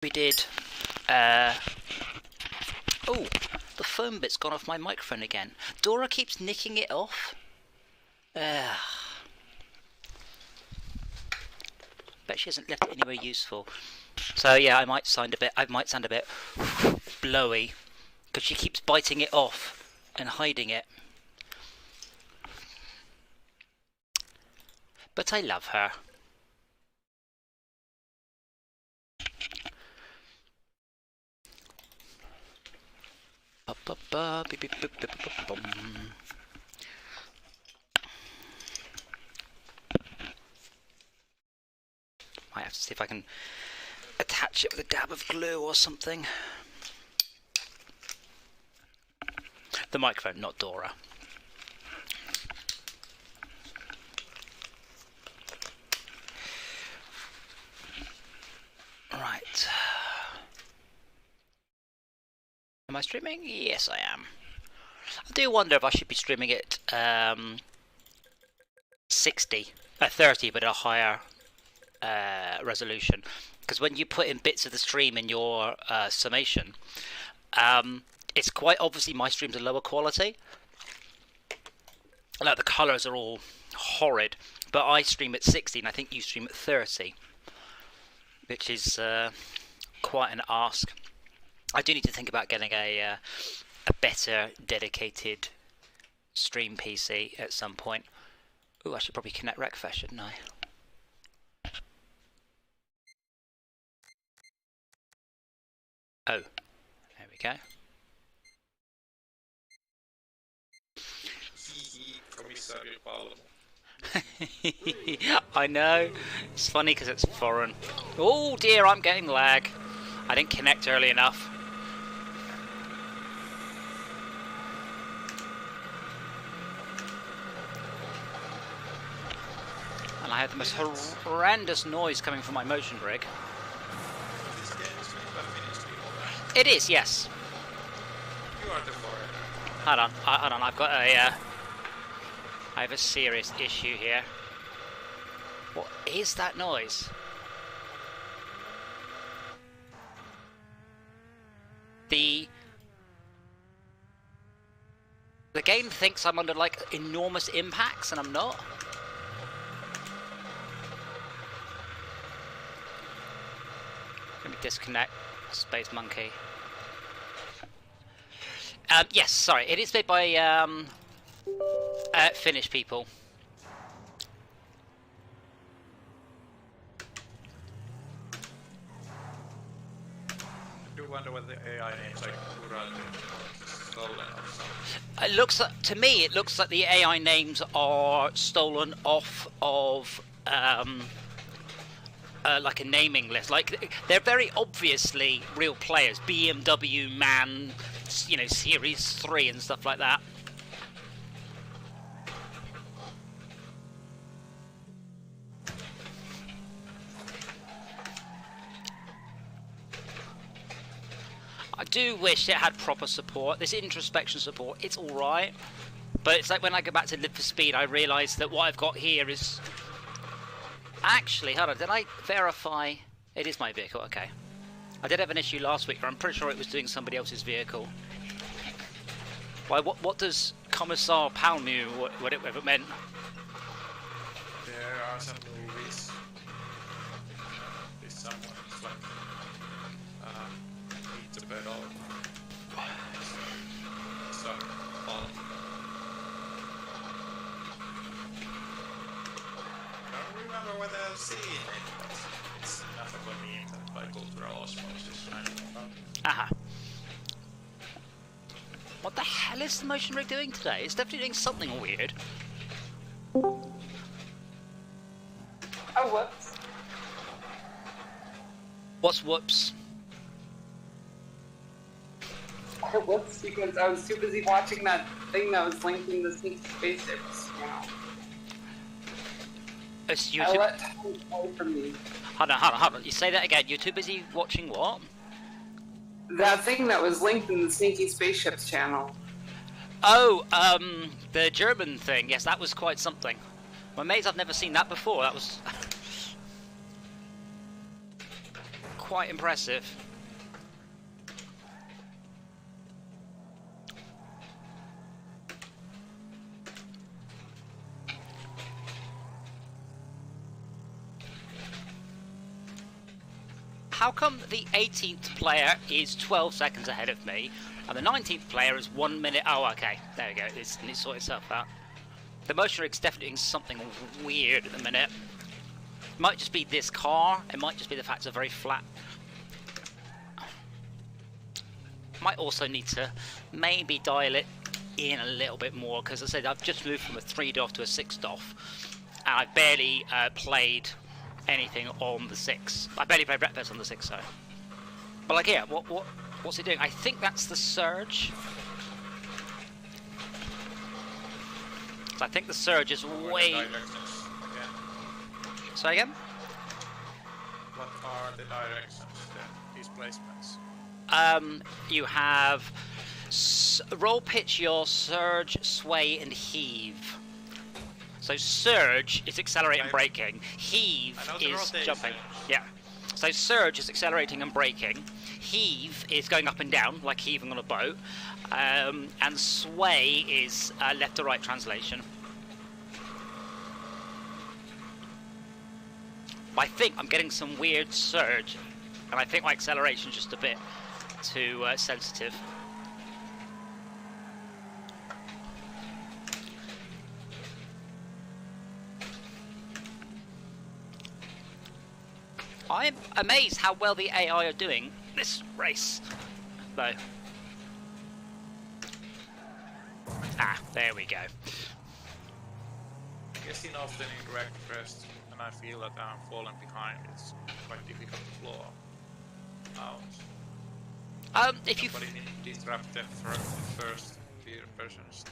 We did. Oh, the foam bit's gone off my microphone again. Dora keeps nicking it off. Bet she hasn't left it anywhere useful. So yeah, I might sound a bit blowy because she keeps biting it off and hiding it. But I love her. Might have to see if I can attach it with a dab of glue or something. The microphone, not Dora. Right. Am I streaming? Yes, I am. I do wonder if I should be streaming it 30, but a higher resolution. Because when you put in bits of the stream in your summation, it's quite obviously my streams are lower quality. Like the colours are all horrid, but I stream at 60 and I think you stream at 30, which is quite an ask. I do need to think about getting a better dedicated stream PC at some point. Oh, I should probably connect Wreckfest, shouldn't I? Oh, there we go. I know, it's funny because it's foreign. Oh dear, I'm getting lag. I didn't connect early enough. And I have the most horrendous noise coming from my motion rig. It is, yes. You are the foreigner. Hold on, I've got a I have a serious issue here. What is that noise? The game thinks I'm under like enormous impacts and I'm not. Let me disconnect Space Monkey. Yes, sorry, it is made by Finnish people. I do wonder whether the AI names like Uralti stolen or something. It looks like, to me, it looks like the AI names are stolen off of like a naming list. Like they're very obviously real players. BMW Man, you know, Series 3 and stuff like that. I do wish it had proper support. This introspection support, it's alright. But it's like when I go back to Live for Speed, I realise that what I've got here is... Actually, hold on, did I verify... It is my vehicle, okay. I did have an issue last week where I'm pretty sure it was doing somebody else's vehicle. Why, what does Commissar Palmu, whatever it meant? There are some movies. This someone is like eat the pedal. So I don't remember whether I've seen it, but it's enough of a meme that by cultural osmosis shining about. Aha. What the hell is the motion rig doing today? It's definitely doing something weird. Oh, whoops. What's whoops? Whoops, because I was too busy watching that thing that was linking the sneaky spaceships. Wow. It's I YouTube. let time away from me. Hold on. You say that again. You're too busy watching what? That thing that was linked in the Sneaky Spaceships channel. Oh, the German thing. Yes, that was quite something. I'm amazed I've never seen that before. That was quite impressive. How come the 18th player is 12 seconds ahead of me, and the 19th player is 1 minute? Oh, okay, there we go. It's sorted itself out. The motion rig's definitely doing something weird at the minute. It might just be this car. It might just be the fact it's a very flat. Might also need to maybe dial it in a little bit more, because as I said, I've just moved from a 3 DOF to a 6 DOF, and I've barely played anything on the 6. I barely played Wreckfest on the 6, so. But like here, what's he doing? I think that's the surge. So I think the surge is way. Say again? What are the directions, these placements? You have roll, pitch, yaw, surge, sway, and heave. So surge is accelerating and braking. Heave is jumping. Yeah. So surge is accelerating and braking. Heave is going up and down, like heaving on a boat. And sway is left to right translation. I think I'm getting some weird surge, and I think my acceleration is just a bit too sensitive. I'm amazed how well the AI are doing this race, though. Ah, there we go. Getting often in Wreckfest, and I feel that I'm falling behind. It's quite difficult to blow out. If you disrupt the first tier persons.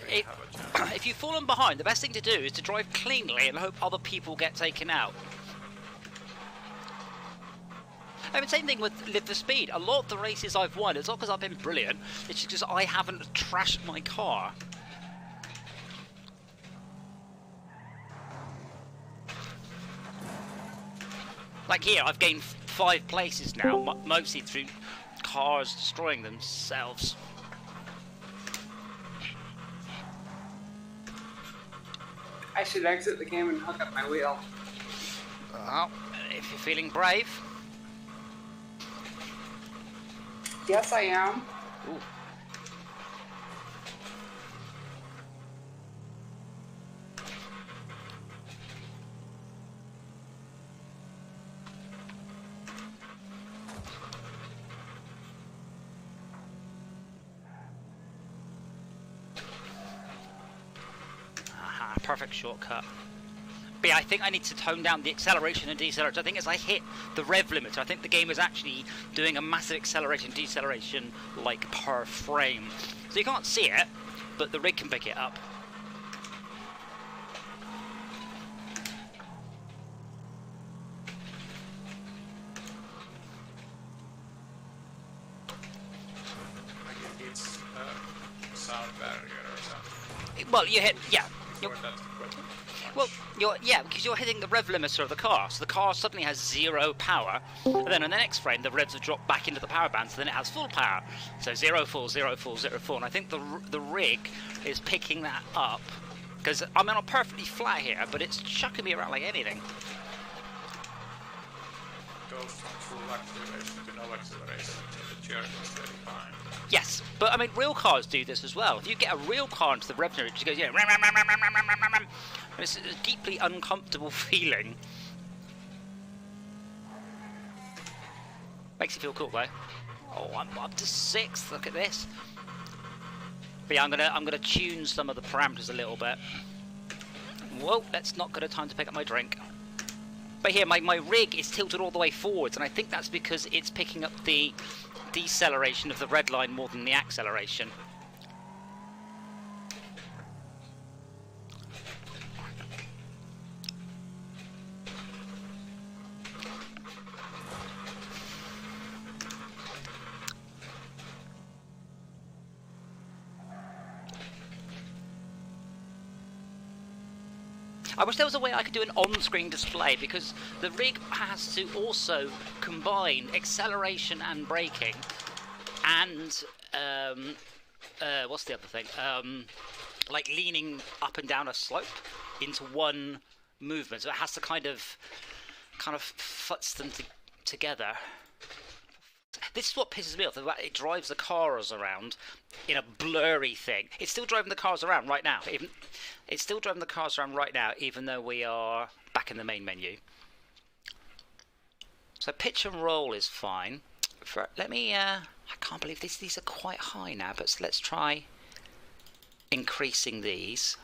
If you've fallen behind, the best thing to do is to drive cleanly and hope other people get taken out. I mean, same thing with Live for Speed. A lot of the races I've won, it's not because I've been brilliant, it's just because I haven't trashed my car. Like here, I've gained 5 places now, mostly through cars destroying themselves. I should exit the game and hook up my wheel. Well, if you're feeling brave. Yes, I am. Ooh. Aha, perfect shortcut. But yeah, I think I need to tone down the acceleration and deceleration. I think as I hit the rev limiter, I think the game is actually doing a massive acceleration and deceleration like per frame. So you can't see it, but the rig can pick it up. Like it's a sound barrier or something. Well, you hit, yeah. Well, Well, because you're hitting the rev limiter of the car, so the car suddenly has 0 power, and then on the next frame the revs have dropped back into the power band, so then it has full power. So 0 full, 0 full, 0 full, and I think the rig is picking that up, because I'm on a perfectly flat here, but it's chucking me around like anything. goes from full acceleration to no acceleration, the journey is very fine. Yes, but I mean, real cars do this as well. If you get a real car into the rev limiter, it just goes, yeah, it's a deeply uncomfortable feeling. Makes you feel cool though. Oh, I'm up to 6th. Look at this. But yeah, I'm gonna tune some of the parameters a little bit. Whoa, that's not good a time to pick up my drink. But here, my rig is tilted all the way forwards, and I think that's because it's picking up the deceleration of the red line more than the acceleration. I wish there was a way I could do an on-screen display, because the rig has to also combine acceleration and braking and what's the other thing? Like leaning up and down a slope into one movement. So it has to kind of futs them together. This is what pisses me off. It drives the cars around in a blurry thing. It's still driving the cars around right now. Even though we are back in the main menu. So pitch and roll is fine. Let me. I can't believe these are quite high now. But let's try increasing these.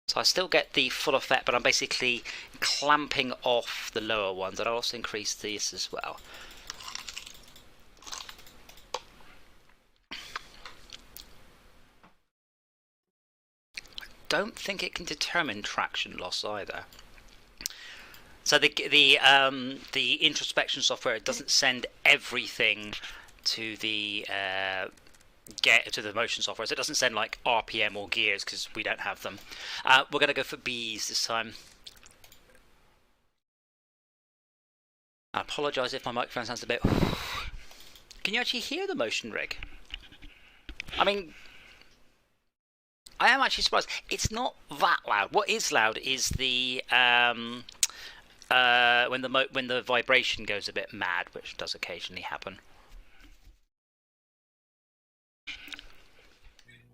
So I still get the full effect, but I'm basically clamping off the lower ones, and I'll also increase these as well. I don't think it can determine traction loss either. So the introspection software, it doesn't send everything to the motion software, so it doesn't send like RPM or gears because we don't have them. We're going to go for B's this time. I apologise if my microphone sounds a bit... Can you actually hear the motion rig? I mean, I am actually surprised. It's not that loud. What is loud is the when the vibration goes a bit mad, which does occasionally happen.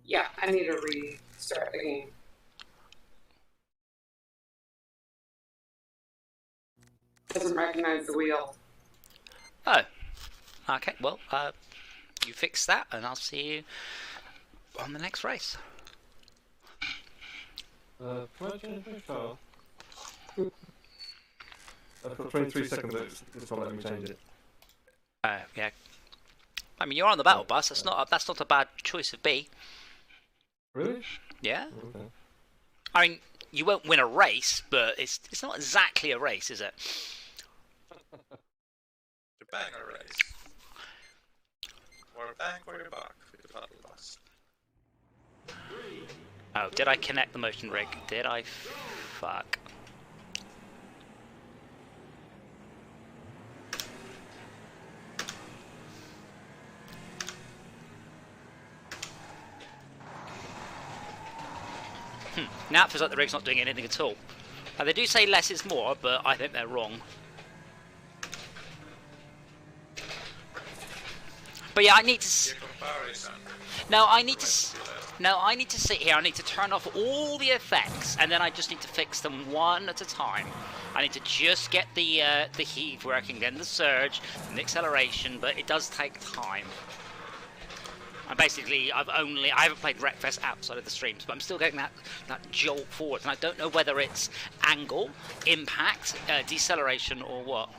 Yeah, I need to restart the game. Doesn't recognize the wheel. Oh, okay. Well, you fix that, and I'll see you on the next race. Can I change my car? I've got 23 seconds. It's not letting me change it. Yeah. I mean, you're on the battle bus. That's not a bad choice of B. Really? Yeah. Okay. I mean, you won't win a race, but it's not exactly a race, is it? The banger race. More bang for your buck with the battle bus. Oh, did I connect the motion rig? Did I? Fuck. Now it feels like the rig's not doing anything at all. Now they do say less is more, but I think they're wrong. But yeah, I need to. No, I need to. No, I need to sit here. I need to turn off all the effects, and then I just need to fix them one at a time. I need to just get the heave working, then the surge, and the acceleration. But it does take time. And basically, I haven't played Wreckfest outside of the streams, but I'm still getting that jolt forward, and I don't know whether it's angle, impact, deceleration, or what.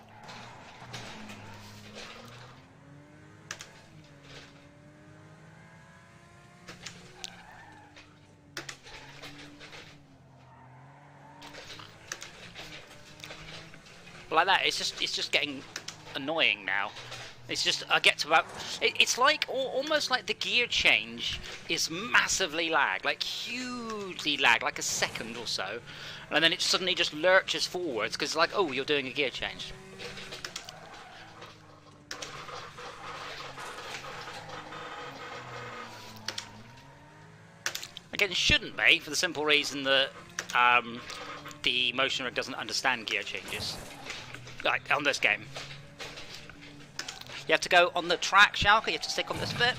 Like that, it's just getting annoying now. It's just, I get to about, it's like, almost like the gear change is massively lagged, like hugely lagged, like a second or so. And then it suddenly just lurches forwards, because it's like, oh, you're doing a gear change. Again, it shouldn't be, for the simple reason that the motion rig doesn't understand gear changes. Like, on this game. You have to go on the track, Schalke, you have to stick on this bit.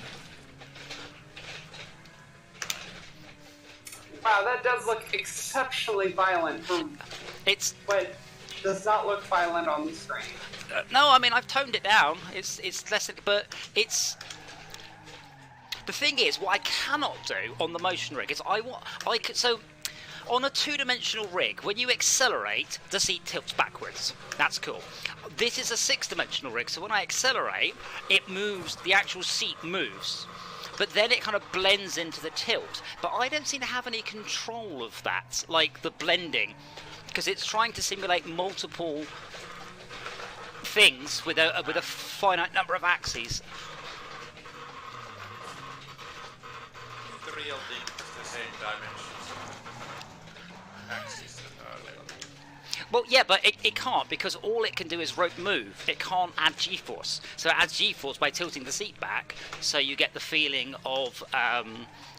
Wow, that does look exceptionally violent. But does not look violent on the screen. No, I mean, I've toned it down. It's less, but it's... The thing is, what I cannot do on the motion rig is so on a two-dimensional rig, when you accelerate, the seat tilts backwards. That's cool. This is a six-dimensional rig, so when I accelerate, it moves, the actual seat moves. But then it kind of blends into the tilt. But I don't seem to have any control of that, like the blending, because it's trying to simulate multiple things with a finite number of axes. To building the same dimensions axis that are level. Well, yeah, but it can't, because all it can do is rope move. It can't add G-force. So it adds G-force by tilting the seat back, so you get the feeling of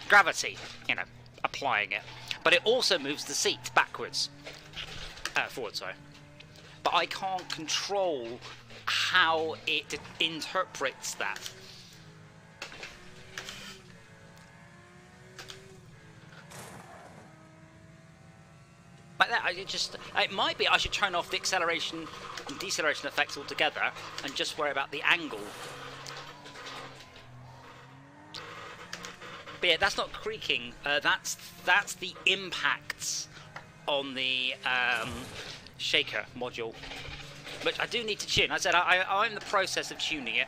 gravity, you know, applying it. But it also moves the seat backwards. Forward, sorry. But I can't control how it interprets that. Like that, it might be I should turn off the acceleration and deceleration effects altogether and just worry about the angle. But yeah, that's not creaking. That's the impacts on the shaker module, which I do need to tune. I said I'm in the process of tuning it.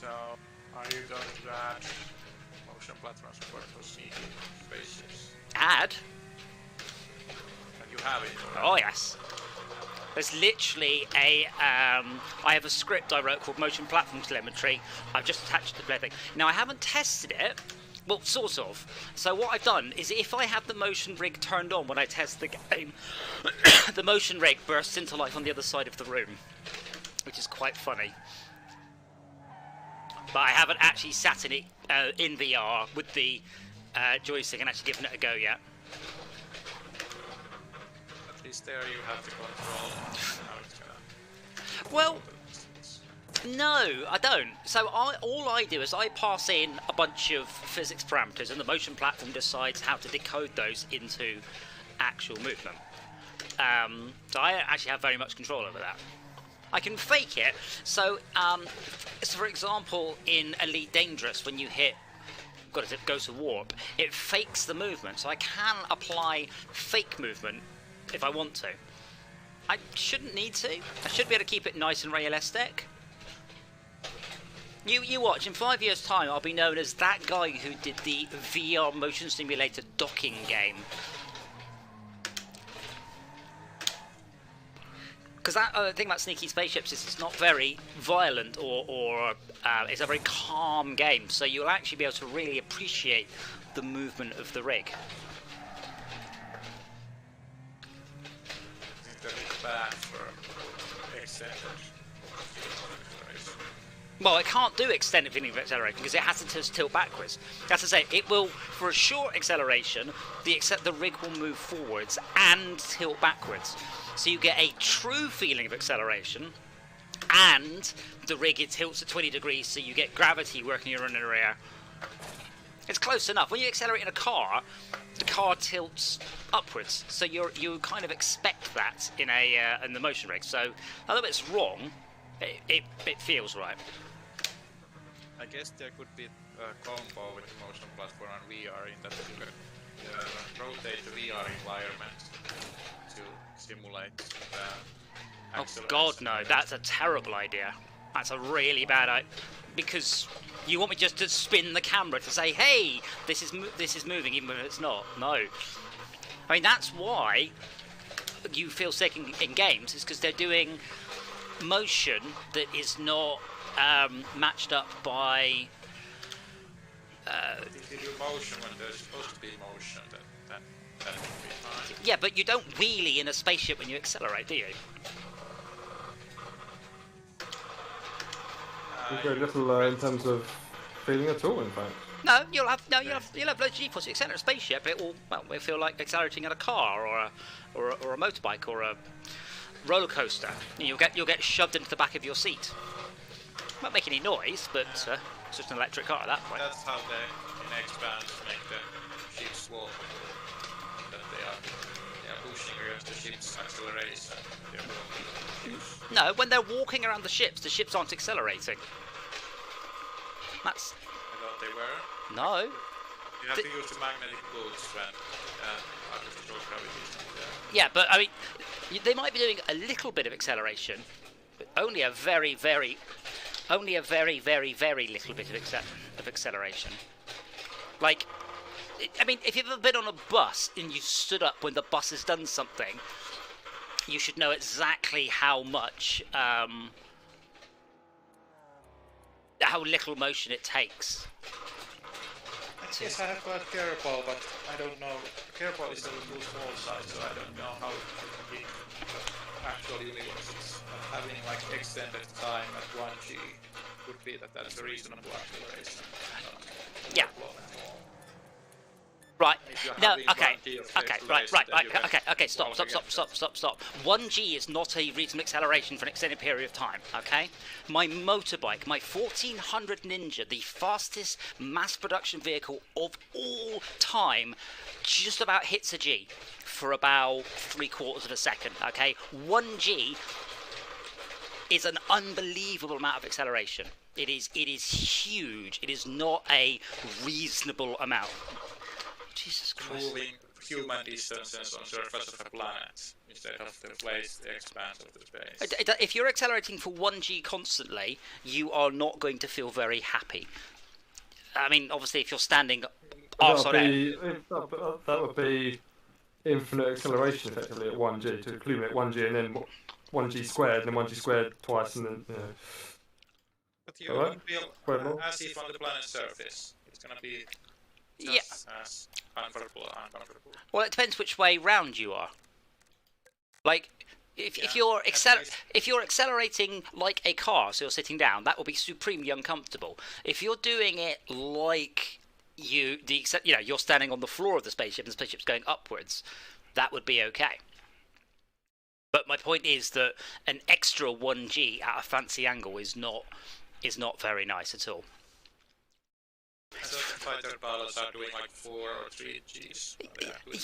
So, are you going to add motion platform support for CD spaceships? Add? And you have it already? Oh yes. There's literally a I have a script I wrote called Motion Platform Telemetry. I've just attached the thing. Now I haven't tested it. Well, sort of. So what I've done is if I have the motion rig turned on when I test the game, the motion rig bursts into life on the other side of the room, which is quite funny. But I haven't actually sat in it in VR with the joystick and actually given it a go yet. At least there you have the control how it's gonna... Well, no, I don't. So all I do is I pass in a bunch of physics parameters and the motion platform decides how to decode those into actual movement. So I actually have very much control over that. I can fake it. So for example, in Elite Dangerous, when you hit, as it goes to warp, it fakes the movement. So I can apply fake movement if I want to. I shouldn't need to. I should be able to keep it nice and realistic. You watch, in 5 years' time, I'll be known as that guy who did the VR motion simulator docking game. Because that thing about sneaky spaceships is it's not very violent or it's a very calm game, so you'll actually be able to really appreciate the movement of the rig. I think that it's bad for extended. Well, it can't do extended feeling of acceleration because it has to tilt backwards. That's to say, it will, for a short acceleration, the rig will move forwards and tilt backwards. So you get a true feeling of acceleration, and the rig it tilts at 20 degrees, so you get gravity working around the rear. It's close enough. When you accelerate in a car, the car tilts upwards, so you kind of expect that in the motion rig. So although it's wrong, it feels right. I guess there could be a combo with the motion platform and VR in that you can rotate the VR environment to simulate the Oh acceleration. God, no! That's a terrible idea. That's a really bad idea. Because you want me just to spin the camera to say, "Hey, this is moving," even if it's not. No. I mean, that's why you feel sick in games. Is because they're doing motion that is not matched up by. If you do motion when there's supposed to be motion, then that would be fine. Yeah, but you don't wheelie in a spaceship when you accelerate, do you? Very little in terms of feeling at all, in fact. No, you'll have loads of G-force. You accelerate a spaceship, it will feel like accelerating in a car or a motorbike or a roller coaster. You'll get shoved into the back of your seat. Won't make any noise, but it's just an electric car at that point. That's how they in X-Band make the ships walk. That they are pushing against the ship's acceleration. They're walking. No, when they're walking around the ships aren't accelerating. That's I thought they were. no. You have to use the magnetic boots when artificial gravity is not there. Yeah, but I mean, they might be doing a little bit of acceleration, but only a very, very little bit of acceleration. Like, I mean, if you've ever been on a bus and you stood up when the bus has done something, you should know exactly how much how little motion it takes. Yes, I have got Carabao, but I don't know. Carabao is a little small size, so I don't know how big actual universe is. But having like extended time at 1G would be that's a reasonable acceleration. Yeah. Right. No. Okay. Okay. Stop. 1G is not a reasonable acceleration for an extended period of time. Okay. My motorbike, my 1400 Ninja, the fastest mass production vehicle of all time, just about hits a G for about 3/4 of a second. Okay. 1G is an unbelievable amount of acceleration. It is huge. It is not a reasonable amount. Jesus Christ. Moving human distances on surface of a planet instead of the place, the expanse of the space. If you're accelerating for 1G constantly, you are not going to feel very happy. I mean, obviously, if you're standing arse on end. That would be infinite acceleration effectively at 1G, to accumulate 1G and then 1G squared, and then 1G squared twice, and then, But you won't feel as if on the planet's surface. It's going to be just as uncomfortable. Well, it depends which way round you are. Like, if you're accelerating like a car, so you're sitting down, that will be supremely uncomfortable. If you're doing it like you're standing on the floor of the spaceship and the spaceship's going upwards, that would be okay. But my point is that an extra 1G at a fancy angle is not very nice at all. So the fighter pilots are doing like 4 or 3 Gs.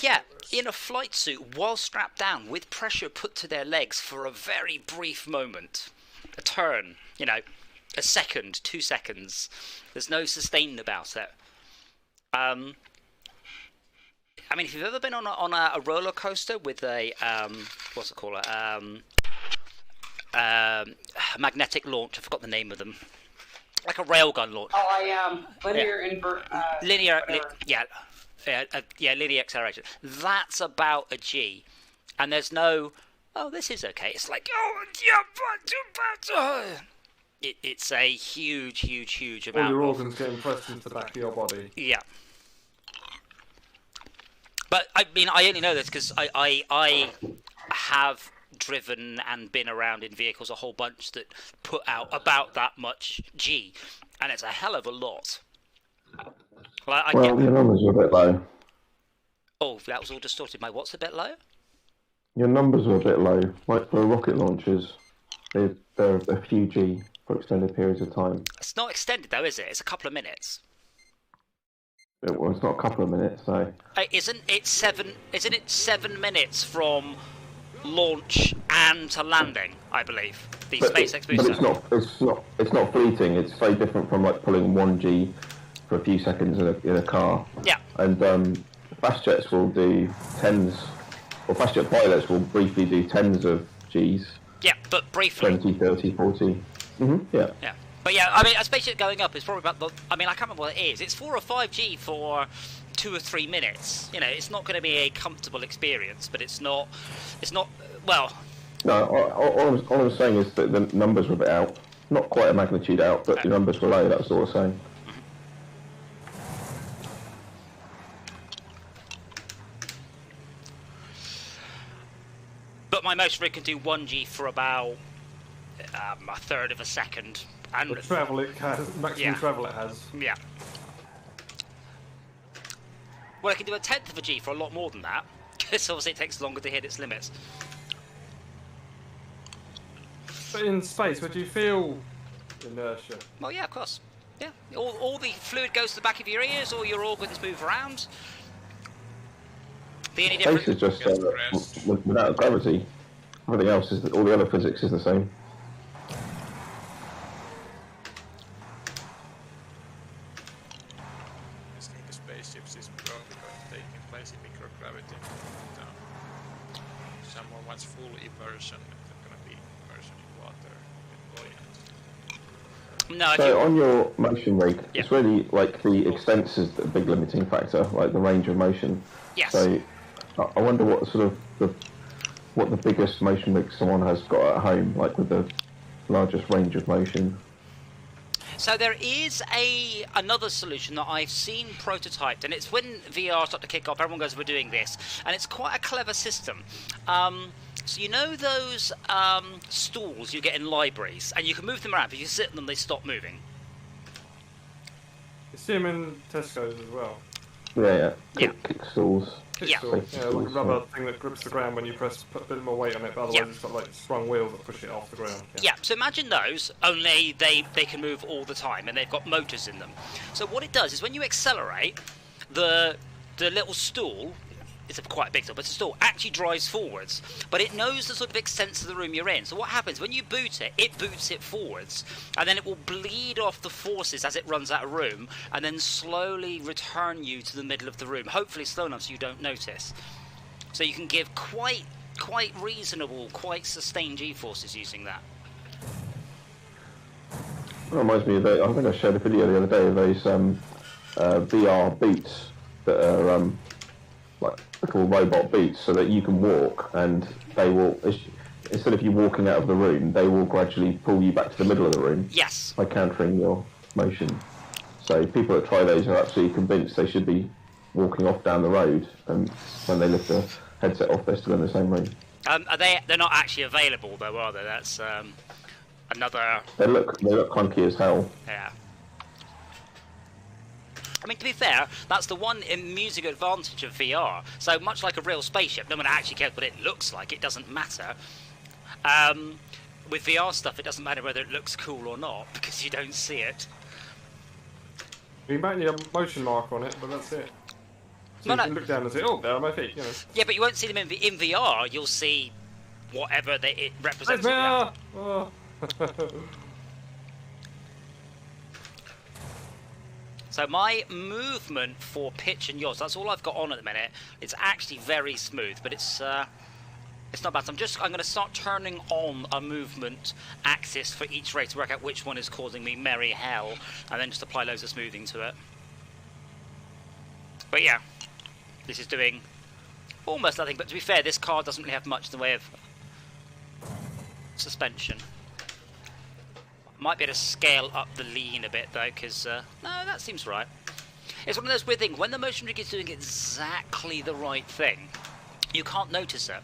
Yeah, in a flight suit, while strapped down, with pressure put to their legs for a very brief moment. A turn, a second, 2 seconds. There's no sustain about it. I mean, if you've ever been on a roller coaster with a, what's it called? Magnetic launch, I forgot the name of them. Like a railgun launch. Oh, I am. Linear linear acceleration. That's about a G. And there's no, this is okay. It's like, it's a huge amount. All your organs getting pressed into the back of your body. Yeah. But, I mean, I only know this because I have driven and been around in vehicles a whole bunch that put out about that much G, and it's a hell of a lot. Your numbers were a bit low. Oh, that was all distorted. My what's a bit low? Your numbers were a bit low. Like for rocket launches, they're a few G for extended periods of time. It's not extended though, is it? It's a couple of minutes. Well, it's not a couple of minutes, so. Isn't it 7 minutes from launch and to landing? I believe the SpaceX booster. But it's not fleeting. It's very different from like pulling 1G for a few seconds in a car. Yeah. And fast jets will do tens, or fast jet pilots will briefly do tens of Gs. Yeah, but briefly. 20, 30, 40. Mm-hmm. Yeah. Yeah. But yeah, I mean, a spaceship going up is probably about I can't remember what it is. It's 4 or 5G for 2 or 3 minutes. It's not going to be a comfortable experience, but it's not. Well. No, all I'm saying is that the numbers were a bit out. Not quite a magnitude out, but the numbers were low. That's all I'm saying. But my motor rig can do 1G for about a third of a second. And the travel it has, maximum travel it has. Yeah. Well, I can do a tenth of a G for a lot more than that, because obviously it takes longer to hit its limits. But in space, would you feel inertia? Well, yeah, of course. Yeah. All the fluid goes to the back of your ears, all your organs move around. The only difference is just without gravity. Everything else all the other physics is the same. Spaceships is probably taking place in microgravity. Someone wants full immersion, it's going to be immersion in water, buoyant. So on your motion rig, it's really like the extents is the big limiting factor, like the range of motion. Yes. So I wonder what sort of what the biggest motion rig someone has got at home, like with the largest range of motion. So there is another solution that I've seen prototyped, and it's when VR started to kick off, everyone goes, we're doing this, and it's quite a clever system. So you know those stools you get in libraries, and you can move them around, but if you sit on them, they stop moving. You see them in Tesco's as well. Yeah. Yeah. Kick stools. Yeah. Yeah, like a rubber thing that grips the ground when you put a bit more weight on it, but otherwise it's got like sprung wheels that push it off the ground. Yeah, so imagine those, only they can move all the time, and they've got motors in them. So what it does is when you accelerate, the little stool, it's quite a big stool, but the stool actually drives forwards, but it knows the sort of extent of the room you're in. So what happens, when you boot it boots it forwards, and then it will bleed off the forces as it runs out of room, and then slowly return you to the middle of the room, hopefully slow enough so you don't notice. So you can give quite reasonable, quite sustained G-forces using that. That reminds me of I think I showed a video the other day of those VR boots that are like little robot boots, so that you can walk and they will, instead of you walking out of the room, they will gradually pull you back to the middle of the room. Yes. By countering your motion. So people that try those are absolutely convinced they should be walking off down the road, and when they lift the headset off, they're still in the same room. They're not actually available though, are they? That's another. They look clunky as hell. Yeah. I mean, to be fair, that's the one music advantage of VR. So much like a real spaceship, no one actually cares what it looks like. It doesn't matter. With VR stuff, it doesn't matter whether it looks cool or not, because you don't see it. You might need a motion marker on it, but that's it. So you can look down and say, oh, there are my feet, you know. Yeah, but you won't see them in VR. You'll see whatever it represents. Oh. So my movement for pitch and yaws, that's all I've got on at the minute. It's actually very smooth, but it's not bad. So I'm going to start turning on a movement axis for each race to work out which one is causing me merry hell, and then just apply loads of smoothing to it. But yeah, this is doing almost nothing. But to be fair, this car doesn't really have much in the way of suspension. Might be able to scale up the lean a bit though, because no, that seems right. It's one of those weird things, when the motion rig is doing exactly the right thing, you can't notice it.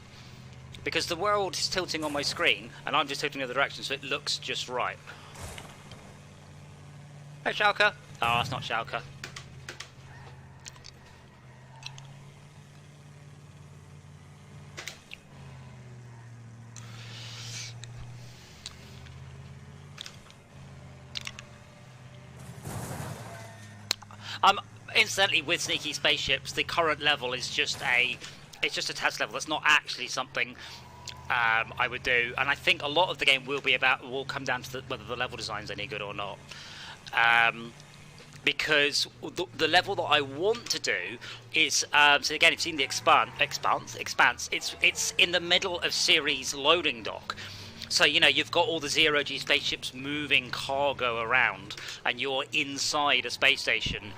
Because the world is tilting on my screen, and I'm just tilting the other direction, so it looks just right. Hey, Schalke. Oh, it's not Schalke. Incidentally, with Sneaky Spaceships, the current level is just a test level. That's not actually something I would do, and I think a lot of the game will come down to whether the level design's any good or not. Because the level that I want to do is so again, if you've seen the Expanse, it's in the middle of series loading dock. So, you know, you've got all the zero-G spaceships moving cargo around, and you're inside a space station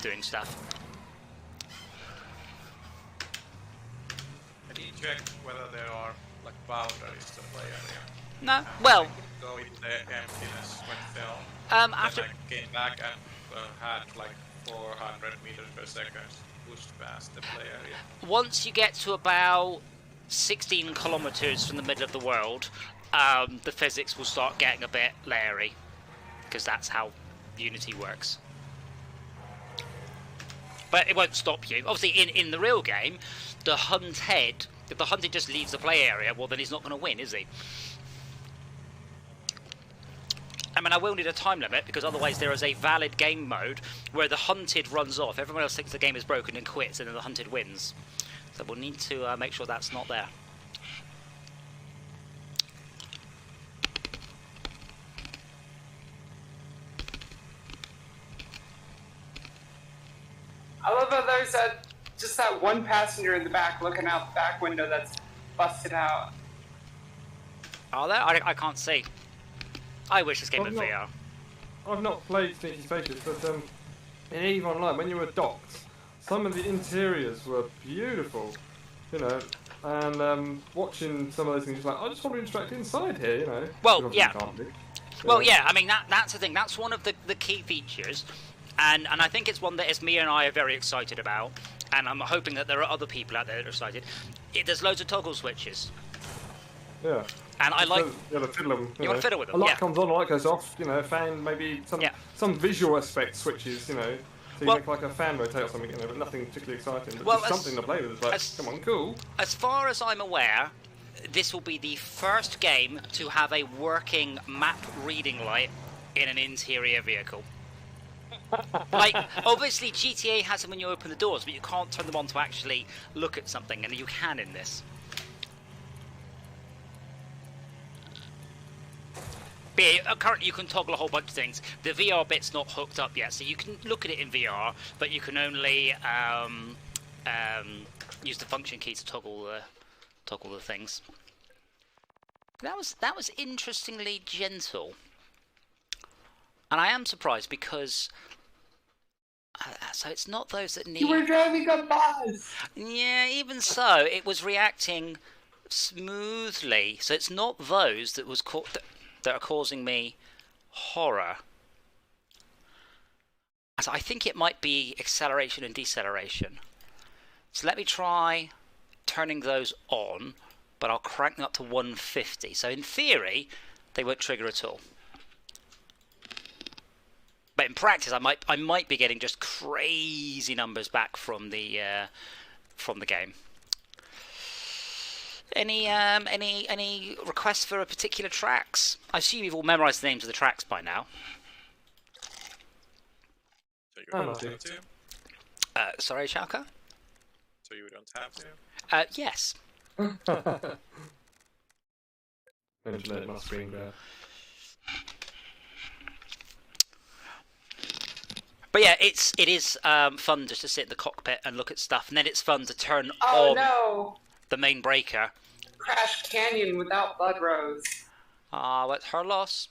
doing stuff. Have you checked whether there are like boundaries to the play area? No, well. Go into the emptiness when film. After then I came back and had like 400 meters per second pushed past the play area. Once you get to about 16 kilometers from the middle of the world, the physics will start getting a bit leery, because that's how Unity works. But it won't stop you. Obviously, in the real game, the hunted, if the hunted just leaves the play area, well, then he's not going to win, is he? I mean, I will need a time limit, because otherwise there is a valid game mode where the hunted runs off, everyone else thinks the game is broken and quits, and then the hunted wins. So we'll need to make sure that's not there. I love how there's just that one passenger in the back looking out the back window that's busted out. Are there? I can't see. I wish this game had VR. I've not played Sneaky Spaceships, but in EVE Online, when you were docked, some of the interiors were beautiful, you know, and watching some of those things, like, I just want to interact inside here, you know. Well, yeah. Well, yeah, I mean that's the thing. That's one of the key features, and I think it's one that Esmia and I are very excited about, and I'm hoping that there are other people out there that are excited. There's loads of toggle switches. Yeah. And I like. You want to fiddle them. You want to fiddle with them. A lot Yeah. comes on, a lot goes off. You know, fan maybe some visual aspect switches. You know, so you make like a fan rotate or something. You know, but nothing particularly exciting. But just something to play with. It's like, come on, cool. As far as I'm aware, this will be the first game to have a working map reading light in an interior vehicle. Like, obviously GTA has them when you open the doors, but you can't turn them on to actually look at something, and you can in this. But yeah, currently you can toggle a whole bunch of things. The VR bit's not hooked up yet, so you can look at it in VR, but you can only use the function key to toggle the things. That was interestingly gentle, and I am surprised because so it's not those that need. You were driving a bus. Yeah, even so, it was reacting smoothly. So it's not those that that are causing me horror. So I think it might be acceleration and deceleration. So let me try turning those on, but I'll crank them up to 150. So in theory, they won't trigger at all. But in practice, I might be getting just crazy numbers back from the game. Any requests for particular tracks? I assume you've all memorised the names of the tracks by now. So you don't have to? Sorry, Shalka? So you don't have to? Yes. Mention it in my screen grab. But yeah, it is fun just to sit in the cockpit and look at stuff, and then it's fun to turn on the main breaker. Crash Canyon without Blood Rose. That's her loss.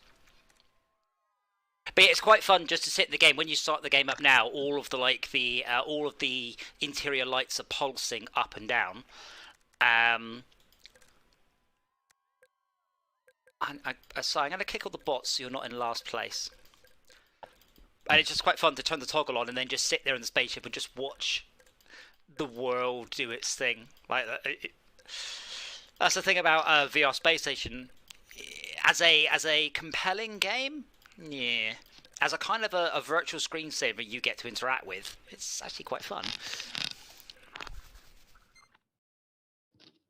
But yeah, it's quite fun just to sit in the game. When you start the game up now, all of the interior lights are pulsing up and down. So I'm going to kick all the bots so you're not in last place. And it's just quite fun to turn the toggle on and then just sit there in the spaceship and just watch the world do its thing. Like that's the thing about VR Space Station. As a compelling game, yeah. As a kind of a virtual screensaver you get to interact with, it's actually quite fun.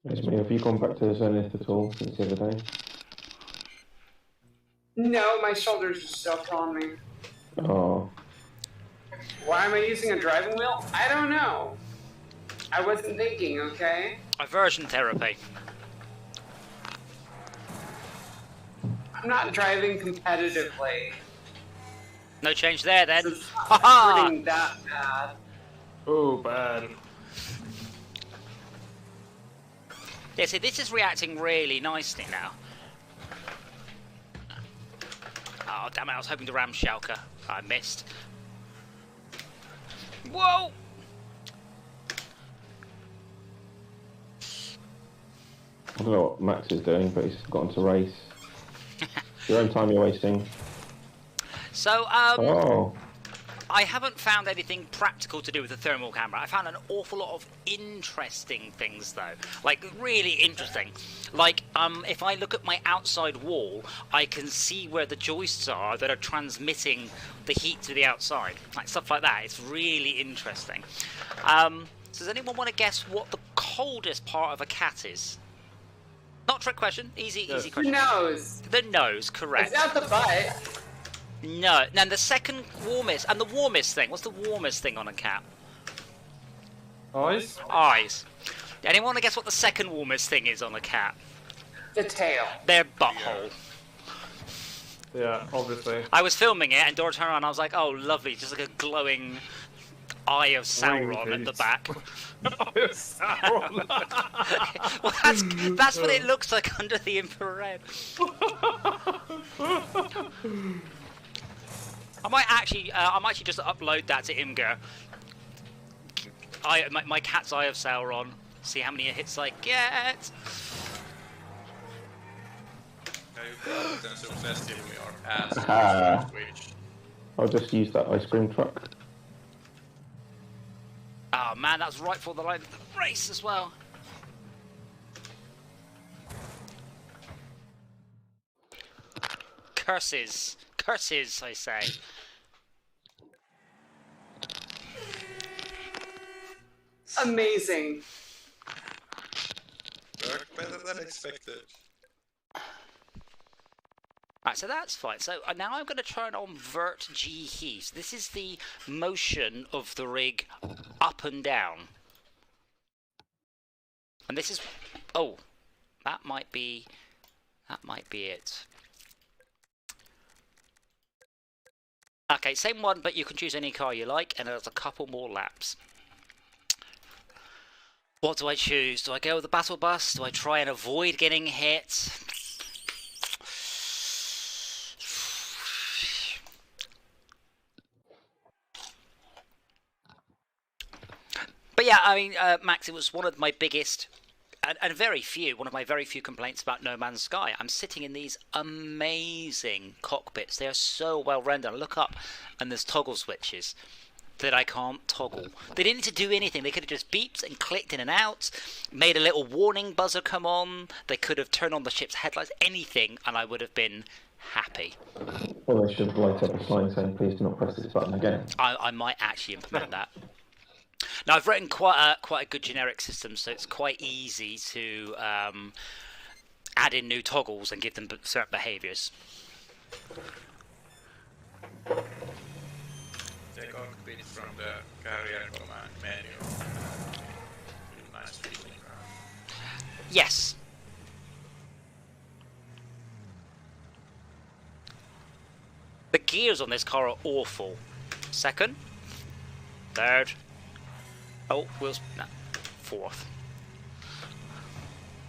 Have you gone back to Zenith at all since the other day? No, my shoulders are still killing me. Oh. Why am I using a driving wheel? I don't know. I wasn't thinking, okay? Aversion therapy. I'm not driving competitively. No change there then. It's not hurting that bad. Oh, bad. Yeah, see, this is reacting really nicely now. Oh, damn it, I was hoping to ram Shalka. I missed. Whoa! I don't know what Max is doing, but he's got into race. Your own time you're wasting. So, Oh. I haven't found anything practical to do with the thermal camera. I found an awful lot of interesting things, though. Like, really interesting. Like, if I look at my outside wall, I can see where the joists are that are transmitting the heat to the outside. Like, stuff like that. It's really interesting. So does anyone want to guess what the coldest part of a cat is? Not a trick question. Easy question. The nose. The nose, correct. It's not the butt. No. Now, the second warmest, and the warmest thing. What's the warmest thing on a cat? Eyes? Eyes. Anyone want to guess what the second warmest thing is on a cat? The tail. Their butthole. Yeah, obviously. I was filming it, and Dora turned around, and I was like, oh, lovely, just like a glowing eye of Sauron at the back. Eye of Sauron. Well, that's what it looks like under the infrared. I might actually just upload that to Imgur. My cat's eye of Sauron. See how many hits I get. Yeah, you growing them successively or ads Twitch? I'll just use that ice cream truck. Oh man, that's right for the line of the race as well. Curses. Curses, I say. Amazing. Worked better than expected. Right, so that's fine. So now I'm going to turn on Vert G Heat. This is the motion of the rig up and down. And this is... Oh, that might be it. Okay, same one, but you can choose any car you like, and there's a couple more laps. What do I choose? Do I go with the battle bus? Do I try and avoid getting hit? But yeah, I mean, Max, it was one of my biggest, and one of my very few complaints about No Man's Sky. I'm sitting in these amazing cockpits. They are so well rendered. I look up, and there's toggle switches that I can't toggle. They didn't need to do anything. They could have just beeped and clicked in and out, made a little warning buzzer come on. They could have turned on the ship's headlights, anything, and I would have been happy. Well, they should light up a sign saying, please do not press this button again. I might actually implement that. Now, I've written quite a good generic system, so it's quite easy to add in new toggles and give them certain behaviours. Take cockpit from the carrier command menu. Nice feeling. Yes. The gears on this car are awful. Second. Third. Oh, wheels. No. Fourth.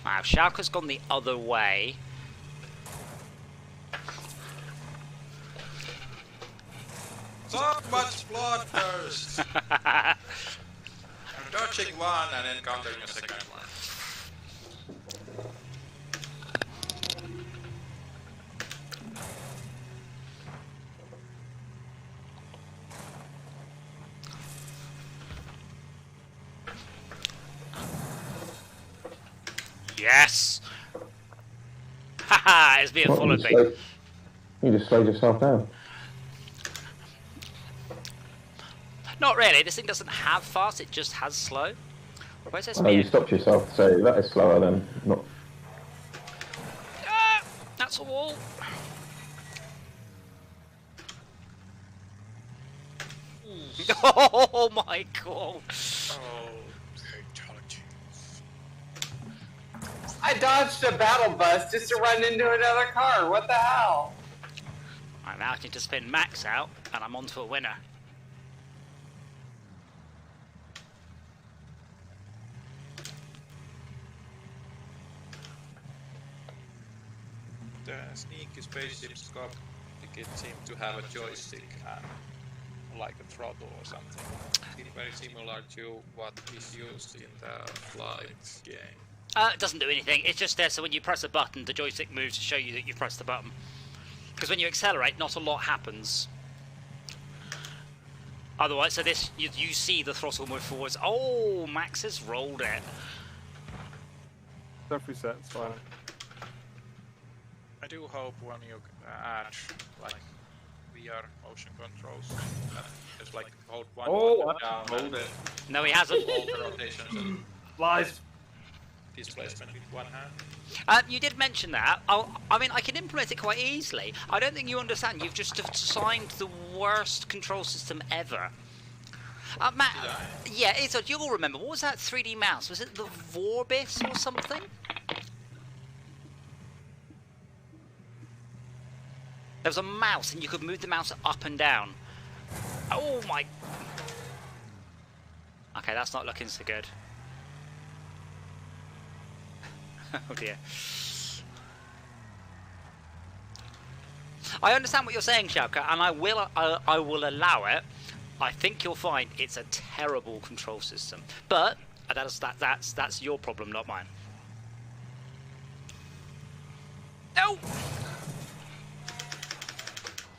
Wow, Schalke's gone the other way. So much bloodthirst! I'm dodging one and encountering a second one. Yes! Haha, it's being followed me. You just slowed yourself down. Not really, this thing doesn't have fast, it just has slow. Where's this? Oh, you stopped yourself, so that is slower than not. Ah, that's a wall. Oh my god! Oh, fatality. I dodged a battle bus just to run into another car. What the hell? I now need to spin Max out, and I'm on to a winner. The sneaky spaceship scope ticket seemed to have a joystick and like a throttle or something. It's very similar to what is used in the flight game. It doesn't do anything, it's just there so when you press a button, the joystick moves to show you that you've pressed the button. Because when you accelerate, not a lot happens. Otherwise, so this, you see the throttle move forwards. Oh, Max has rolled it. Don't reset, it's fine. I do hope when you add like VR motion controls, just like hold one button down. Hold it. No, he hasn't. Hold the rotations and Lies. displacement with one hand. You did mention that. I mean, I can implement it quite easily. I don't think you understand. You've just designed the worst control system ever. Matt, yeah, you'll remember. What was that 3D mouse? Was it the Vorbis or something? There was a mouse, and you could move the mouse up and down. Oh my... Okay, that's not looking so good. Oh dear. I understand what you're saying, Schalke, and I will allow it. I think you'll find it's a terrible control system, but that's your problem, not mine. No!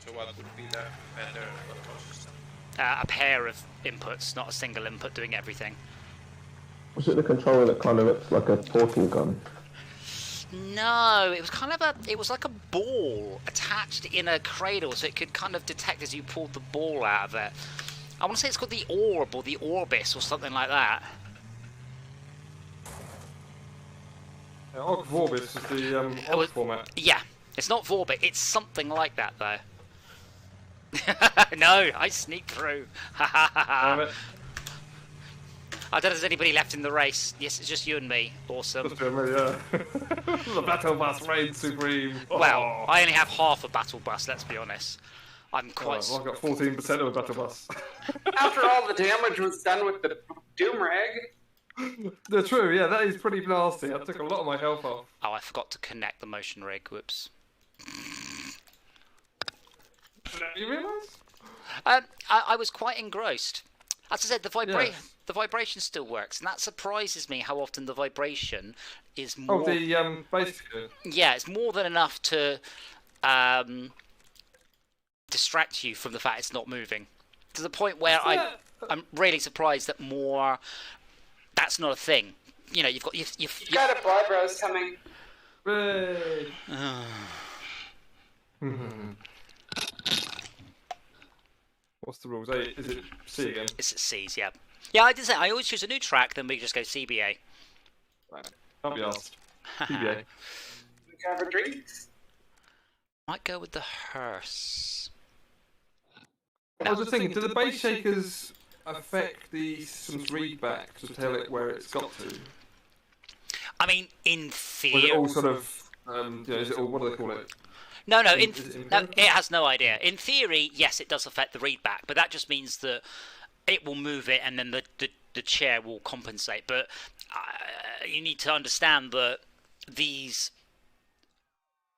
So what would be the better control system? A pair of inputs, not a single input doing everything. Was it the controller that kind of looked like a portal gun? No, it was kind of it was like a ball attached in a cradle, so it could kind of detect as you pulled the ball out of it. I want to say it's called the Orb or the Orbis or something like that. Og Vorbis is the Og format. Yeah, it's not Vorbit, it's something like that though. No, I sneaked through. I don't know if there's anybody left in the race. Yes, it's just you and me. Awesome. Just me, yeah. The Battle Bus reigns supreme. Oh. Well, I only have half a Battle Bus, let's be honest. I'm quite... Well, I've got 14% of a Battle Bus. After all the damage was done with the Doom Rig. They're true, yeah, that is pretty nasty. I took a lot of my health off. Oh, I forgot to connect the motion rig. Whoops. You realise? I was quite engrossed. As I said, the vibration still works, and that surprises me how often the vibration is more... Oh, the basically. Yeah, it's more than enough to distract you from the fact it's not moving. To the point where I'm really surprised that more... That's not a thing. You know, you've got a blood rose coming. What's the rules? Is it C again? It's C's, yeah. Yeah, I did say I always choose a new track, then we just go CBA. Right. I'll be asked. CBA. Have a drink? Might go with the hearse. I was just thinking, do the base shakers affect the system's readback to tell it where it's got to? I mean, in theory... Or is it all sort of, is it all, what do they call it? No, it has no idea. In theory, yes, it does affect the readback, but that just means that it will move it and then the chair will compensate. But you need to understand that these...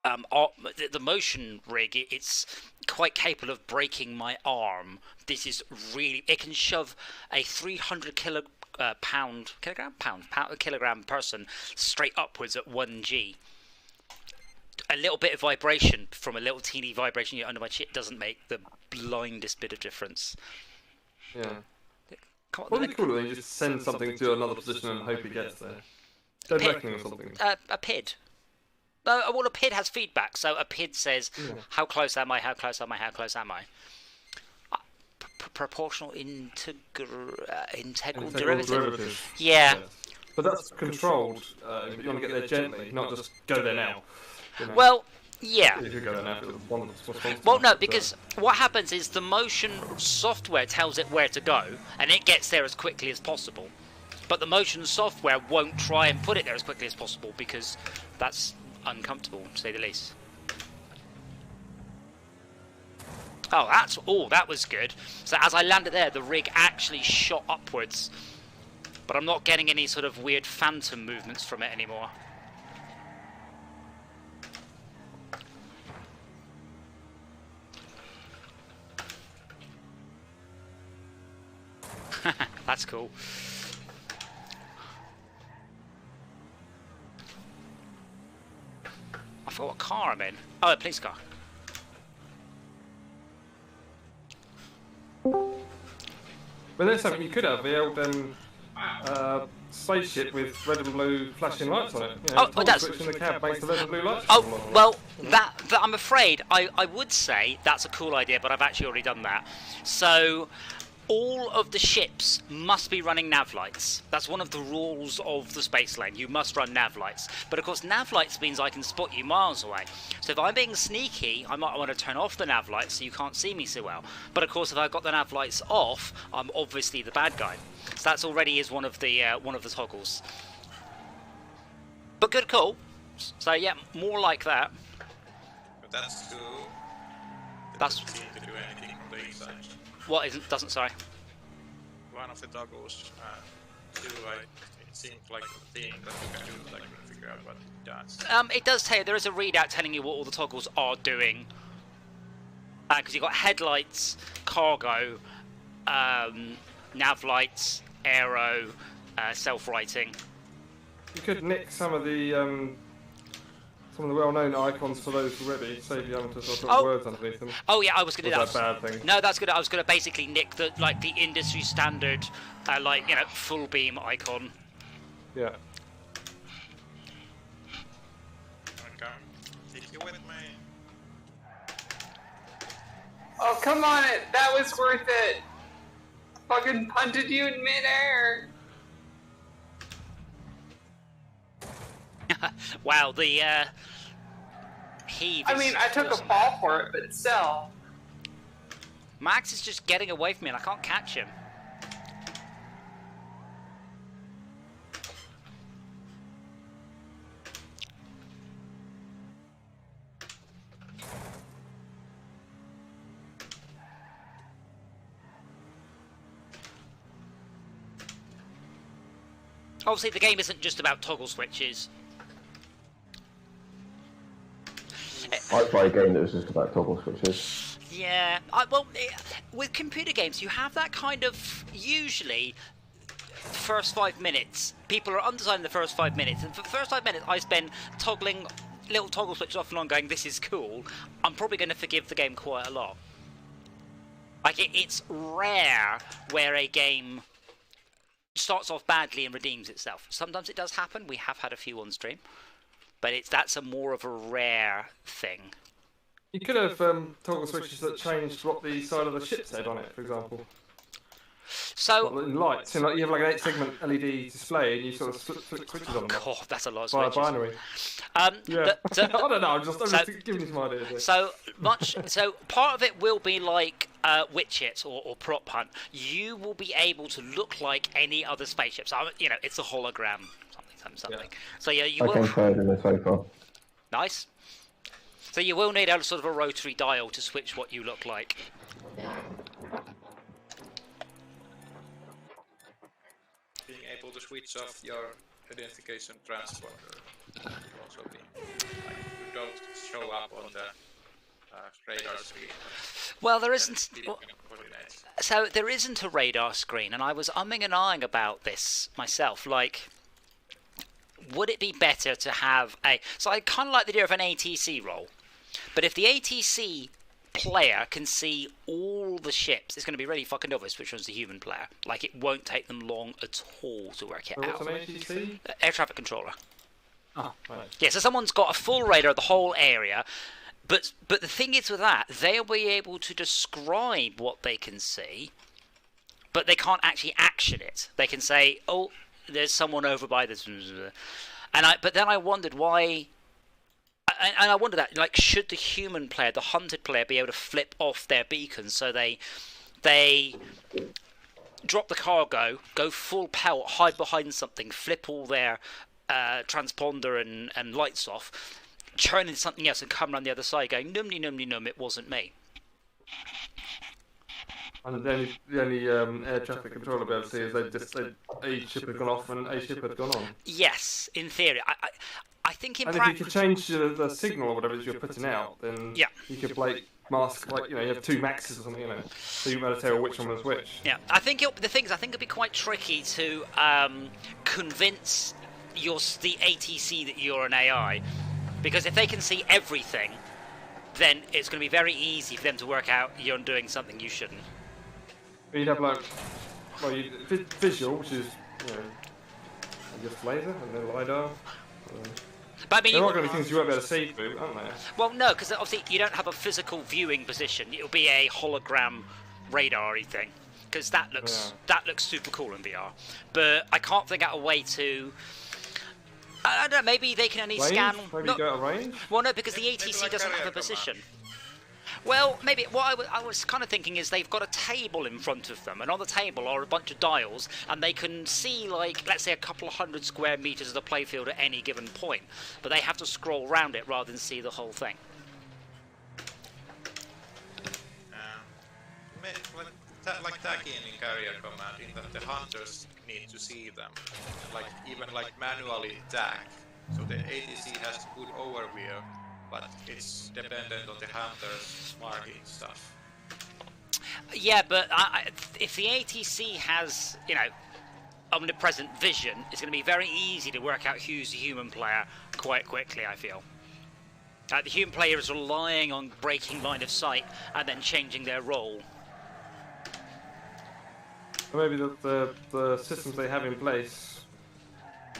the motion rig, it's quite capable of breaking my arm. This is really... It can shove a 300 kilogram person straight upwards at 1G. A little bit of vibration from a little teeny vibration under my chin doesn't make the blindest bit of difference. Yeah. Come on, what would be cool if you just send something to another position and hope it gets there? Dead reckoning or something. A PID. No, well, a PID has feedback, so a PID says, how close am I, how close am I, how close am I? Proportional integral derivative? Yeah. Yes. But that's controlled. You want to get there gently, not just go there now. You know? Well, yeah. If you go there now, well, no, because what happens is the motion software tells it where to go, and it gets there as quickly as possible. But the motion software won't try and put it there as quickly as possible because that's uncomfortable, to say the least. Oh, that was good. So as I landed there, the rig actually shot upwards, but I'm not getting any sort of weird phantom movements from it anymore. That's cool. I forgot what car I'm in. Oh, a police car. But there's something you could have, the old spaceship with red and blue flashing lights on it. You know, switch in the cab makes the red and blue lights. Oh, well, that I'm afraid, I would say that's a cool idea, but I've actually already done that. So... all of the ships must be running nav lights. That's one of the rules of the space lane. You must run nav lights. But of course, nav lights means I can spot you miles away. So if I'm being sneaky, I might want to turn off the nav lights so you can't see me so well. But of course, if I've got the nav lights off, I'm obviously the bad guy. So that's already is one of the toggles. But good call. So yeah, more like that. But that's cool. That's seem to do anything on the inside. What isn't? Doesn't, sorry. One of the toggles do like it seemed like a thing that you can do, like you can figure out what it does. It does tell you, there is a readout telling you what all the toggles are doing. Because you've got headlights, cargo, nav lights, aero, self-writing. You could nick some of the some of the well-known icons for those already. Save you having to sort of put words underneath them. Oh yeah, I was going to do that. Bad thing? No, that's good. I was going to basically nick the industry standard, full beam icon. Yeah. Okay. Take you with me. Oh, come on, that was worth it. Fucking punted you in midair. Wow, the heave. I mean, I took a fall for it, but still. Max is just getting away from me, and I can't catch him. Obviously, the game isn't just about toggle switches. I play a game that was just about toggle switches. Yeah, with computer games, you have that kind of, usually, first 5 minutes. People are undecided in the first 5 minutes, and for the first 5 minutes, I spend toggling little toggle switches off and on going, this is cool. I'm probably going to forgive the game quite a lot. Like, it's rare where a game starts off badly and redeems itself. Sometimes it does happen. We have had a few on stream, but that's more of a rare thing. You could have toggle switches that changed what the side of the ship said on it, for example. So in lights, you have like an 8-segment LED display, and you sort of flick switches on them. God, that's a lot of switches. Via binary. Yeah. I don't know. I'm just giving you some ideas. So part of it will be like witch hit or prop hunt. You will be able to look like any other spaceship. So it's a hologram, something. Yeah. So yeah, you will. I can in the sofa. Nice. So you will need a sort of a rotary dial to switch what you look like. Being able to switch off your identification transponder will also be like you don't show up on the radar screen. Well, there isn't. So there isn't a radar screen, and I was umming and ahhing about this myself. Like, would it be better to have a? So I kind of like the idea of an ATC role, but if the ATC player can see all the ships, it's going to be really fucking obvious which one's the human player. Like, it won't take them long at all to work it out. What's an ATC? Air traffic controller. Oh, right. Yeah, so someone's got a full radar of the whole area, but the thing is with that, they'll be able to describe what they can see, but they can't actually action it. They can say, oh, there's someone over by this, but then I wondered why. And I wonder that, like, should the human player, the hunted player, be able to flip off their beacons so they drop the cargo, go full pelt, hide behind something, flip all their transponder and lights off, turn into something else and come around the other side going, nummy num, it wasn't me. And the only air traffic controller be able to see is a ship had gone off and a ship had gone on. Yes, in theory. I think in practice... And if you could change the signal or whatever it is you're putting out, then you could mask, like, you have two maxes or something, so you'd be able to tell which one was which. Yeah, I think it'd be quite tricky to convince the ATC that you're an AI, because if they can see everything, then it's going to be very easy for them to work out you're doing something you shouldn't. You'd have visual, which is, I guess laser and then LiDAR. But I mean, there are going to be things you won't be able to see through, aren't there? Well, no, because obviously you don't have a physical viewing position. It'll be a hologram radar-y thing, because that looks super cool in VR. But I can't think out a way to. I don't know. Maybe they can only scan. Maybe go at range. Well, no, because the ATC doesn't have a position. Well, maybe what I was kind of thinking is they've got a table in front of them, and on the table are a bunch of dials, and they can see, like, let's say a couple of 100 square meters of the playfield at any given point, but they have to scroll around it rather than see the whole thing. Like tagging in carrier command, in that the hunters need to see them, and even manually tag, so the ATC has good overview. But it's dependent on the hunter's marking stuff. Yeah, but if the ATC has, omnipresent vision, it's going to be very easy to work out who's the human player quite quickly, I feel. The human player is relying on breaking line of sight and then changing their role. Or maybe the systems they have in place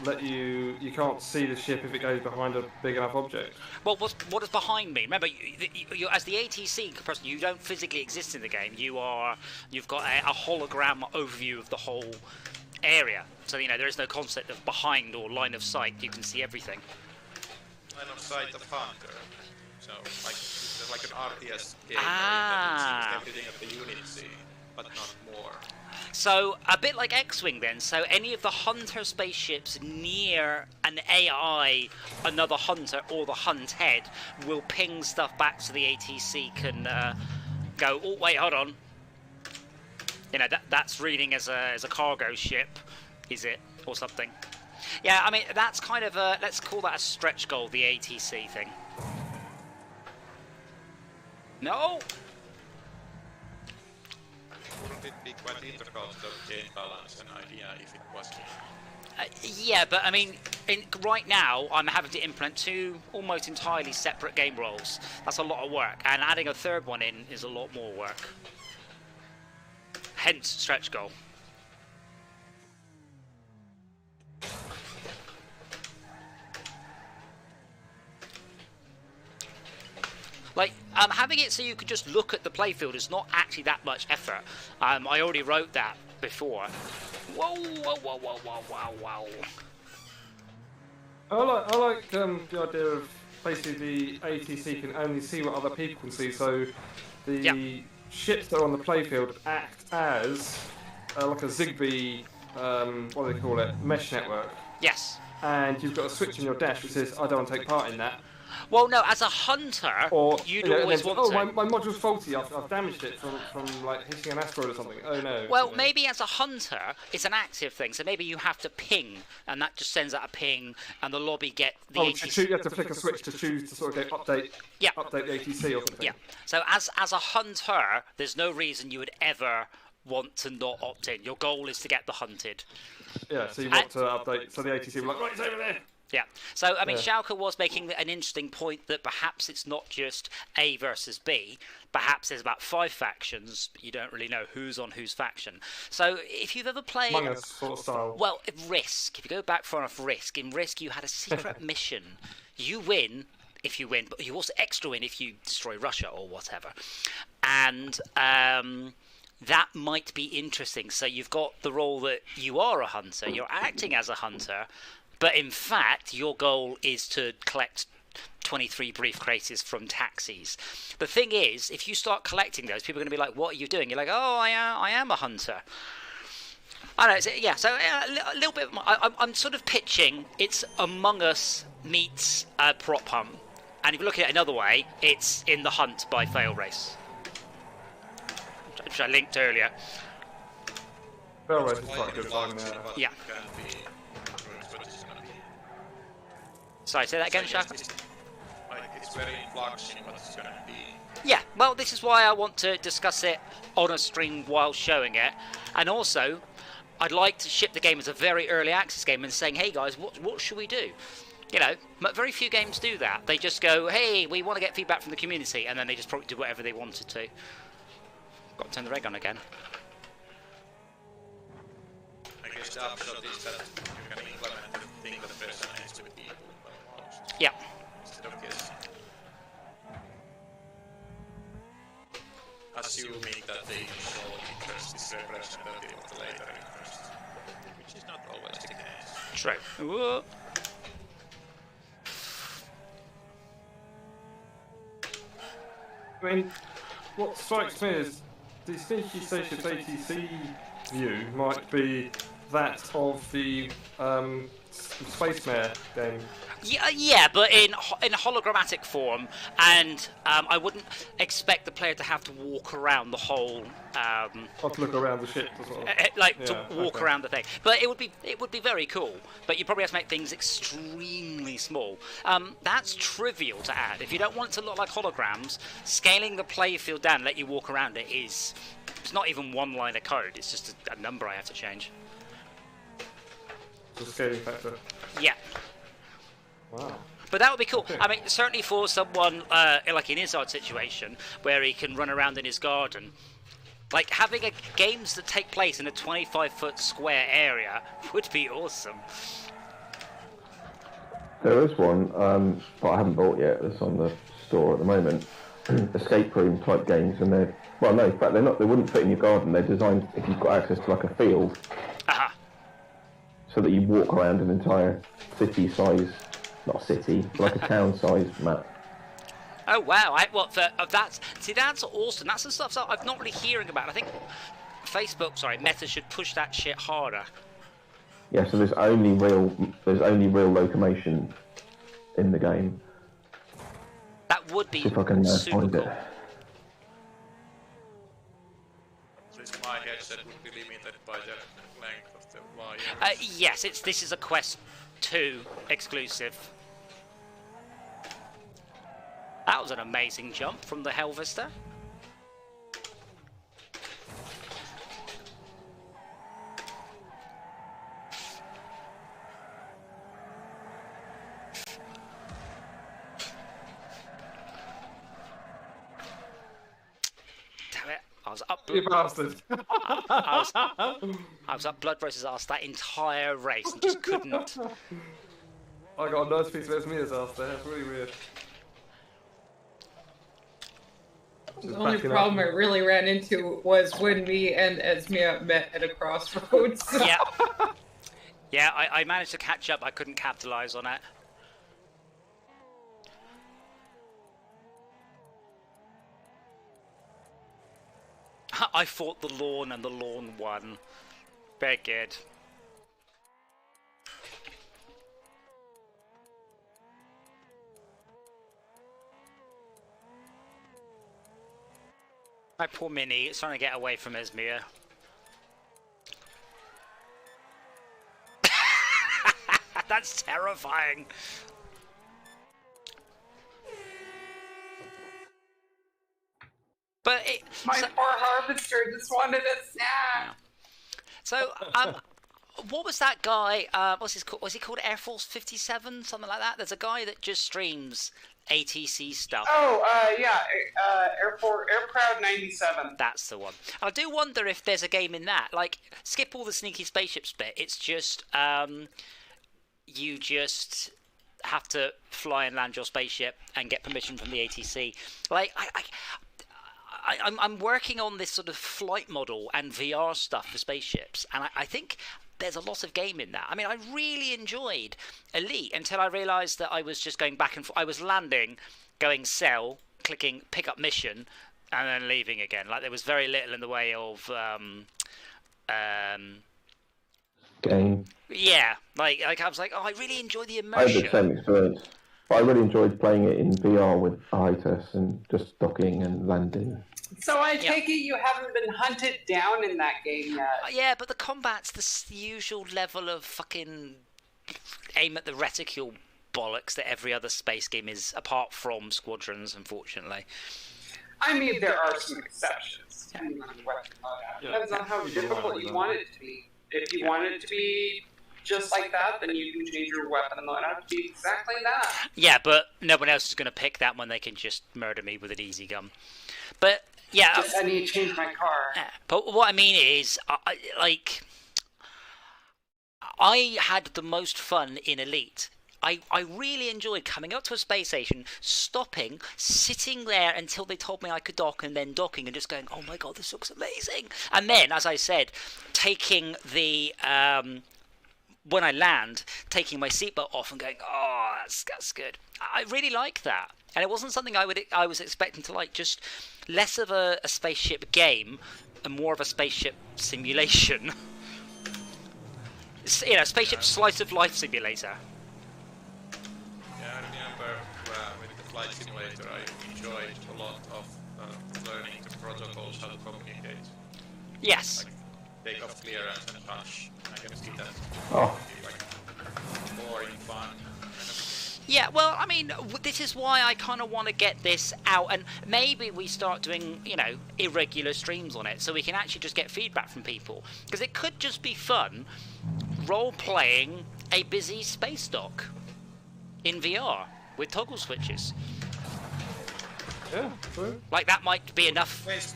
let you can't see the ship if it goes behind a big enough object. Well, what is behind me? Remember, you as the ATC person, you don't physically exist in the game. You've got a hologram overview of the whole area. So there is no concept of behind or line of sight. You can see everything. Line of sight of Hunter. So it's like an RTS game where you everything of the unit see, but not more. So, a bit like X-Wing then, so any of the Hunter spaceships near an AI, another Hunter, or the Hunted, will ping stuff back so the ATC can go, oh wait, hold on. That's reading as a cargo ship, is it? Or something. Yeah, I mean, that's kind of a, let's call that a stretch goal, the ATC thing. No! Wouldn't it be quite difficult to gain balance and idea if it was? Yeah, but I mean, right now I'm having to implement 2 almost entirely separate game roles. That's a lot of work, and adding a third one in is a lot more work. Hence, stretch goal. Like, having it so you could just look at the playfield is not actually that much effort. I already wrote that before. Whoa, whoa, whoa, whoa, whoa, whoa, whoa. I like the idea of basically the ATC can only see what other people can see, so the ships that are on the playfield act as like a Zigbee, what do they call it, mesh network. Yes. And you've got a switch in your dash which says, I don't want to take part in that. Well, no, as a hunter, you'd always want to. Oh, my module's faulty, I've damaged it from like hitting an asteroid or something. Oh no. Well, maybe as a hunter, it's an active thing, so maybe you have to ping, and that just sends out a ping, and the lobby get the ATC. You have to flick a switch to choose to sort of go update the ATC or something. Yeah, so as a hunter, there's no reason you would ever want to not opt in. Your goal is to get the hunted. Yeah, so you want to update, so the ATC will be like, right, it's over there. Yeah, so I mean, Schalke was making an interesting point that perhaps it's not just A versus B. Perhaps there's about 5 factions, but you don't really know who's on whose faction. So if you've ever played, Among Us sort of style. Well, Risk. If you go back far enough, in Risk you had a secret mission. You win if you win, but you also extra win if you destroy Russia or whatever. And that might be interesting. So you've got the role that you are a hunter. You're acting as a hunter. But in fact, your goal is to collect 23 briefcases from taxis. The thing is, if you start collecting those, people are going to be like, what are you doing? You're like, oh, I am a hunter. I don't know, yeah, so a little bit, I'm sort of pitching, it's Among Us meets Prop Hunt. And if you look at it another way, it's In the Hunt by Fail Race, which I linked earlier. Fail Race is quite a good time there. Yeah. Sorry, say that again, Shaka? It's very in flux in what it's going to be. Yeah, well, this is why I want to discuss it on a stream while showing it. And also, I'd like to ship the game as a very early access game and saying, hey guys, what should we do? You know, very few games do that. They just go, hey, we want to get feedback from the community, and then they just probably do whatever they wanted to. Got to turn the red on again. I guess the upshot is that you can implement the thing that resonates with people. Yeah. Instead of guessing. Assuming that the initial interest is representative of the later interest, which is not always the case. True. Whoa. I mean, what strikes me is the Sneaky Station's ATC view might be that of the Space Mare game. Yeah, but in hologrammatic form, and I wouldn't expect the player to have to walk around the whole. Or to look around the ship, sort of. To walk around the thing. But it would be very cool. But you probably have to make things extremely small. That's trivial to add. If you don't want it to look like holograms, scaling the playfield down, and let you walk around it is. It's not even one line of code. It's just a number I have to change. The scaling factor. Yeah. Wow. But that would be cool. I mean, certainly for someone like in Izzard's situation, where he can run around in his garden, like having games that take place in a 25-foot square area would be awesome. There is one, but I haven't bought yet. It's on the store at the moment. Escape room type games, and they're well, no, in fact they're not. They wouldn't fit in your garden. They're designed if you've got access to like a field, so that you walk around an entire city-size, not a city, but like a town-size map. Oh wow! That's awesome. That's the stuff I'm not really hearing about. I think Meta should push that shit harder. Yeah, so there's only real locomotion in the game. That would be See if I can super find cool. it. Since my headset would be limited by the length of the wire. Yes, this is a Quest 2 exclusive. That was an amazing jump from the Helvester. Damn it, I was up. You bastard. I was up Blood Rose's ass that entire race and just couldn't. I got a nice piece of Esmia's ass there. That's really weird. The only problem I really ran into was when me and Esmia met at a crossroads. Yeah. Yeah, I managed to catch up. I couldn't capitalize on it. I fought the lawn and the lawn won. Very good. My poor Minnie is trying to get away from Esmia. That's terrifying. But My poor harvester just wanted a snack. So, what was that guy? What's his called? Was he called Air Force 57? Something like that. There's a guy that just streams ATC stuff. Oh, yeah, Aircrowd 97. That's the one. I do wonder if there's a game in that. Like, skip all the sneaky spaceships bit. It's just you just have to fly and land your spaceship and get permission from the ATC. Like, I'm working on this sort of flight model and VR stuff for spaceships, and I think there's a lot of game in that. I mean, I really enjoyed Elite until I realised that I was just going back and forth. I was landing, going sell, clicking pick up mission, and then leaving again. Like, there was very little in the way of Game. yeah, like I was like, oh, I really enjoy the I had immersion. the same experience. But I really enjoyed playing it in VR with ITES and just docking and landing. So I take it you haven't been hunted down in that game yet. Yeah, but the combat's the usual level of fucking aim at the reticule bollocks that every other space game is, apart from Squadrons, unfortunately. I mean, there are some exceptions, depending on what depends on how difficult you want it to be. If you want it to be just like that, then you can change your weapon loadout to be exactly that. Yeah, but no one else is going to pick that when they can just murder me with an easy gun. But yeah, Just I need to change my car. but what I mean is, I had the most fun in Elite. I really enjoyed coming up to a space station, stopping, sitting there until they told me I could dock, and then docking and just going, oh my god, this looks amazing. And then, as I said, taking the, when I land, taking my seatbelt off and going, oh, that's good. I really like that. And it wasn't something I was expecting to like, just less of a spaceship game and more of a spaceship simulation. You know, spaceship slice of life simulator. Yeah, I remember with the flight simulator I enjoyed a lot of learning the protocols, how to communicate. Yes. Like take-off clearance and punch. I can see that. Oh. Like boring fun. Yeah, well, I mean, this is why I kind of want to get this out, and maybe we start doing, you know, irregular streams on it, so we can actually just get feedback from people. Because it could just be fun role-playing a busy space dock in VR. with toggle switches. Yeah, true. Like that might be enough Space,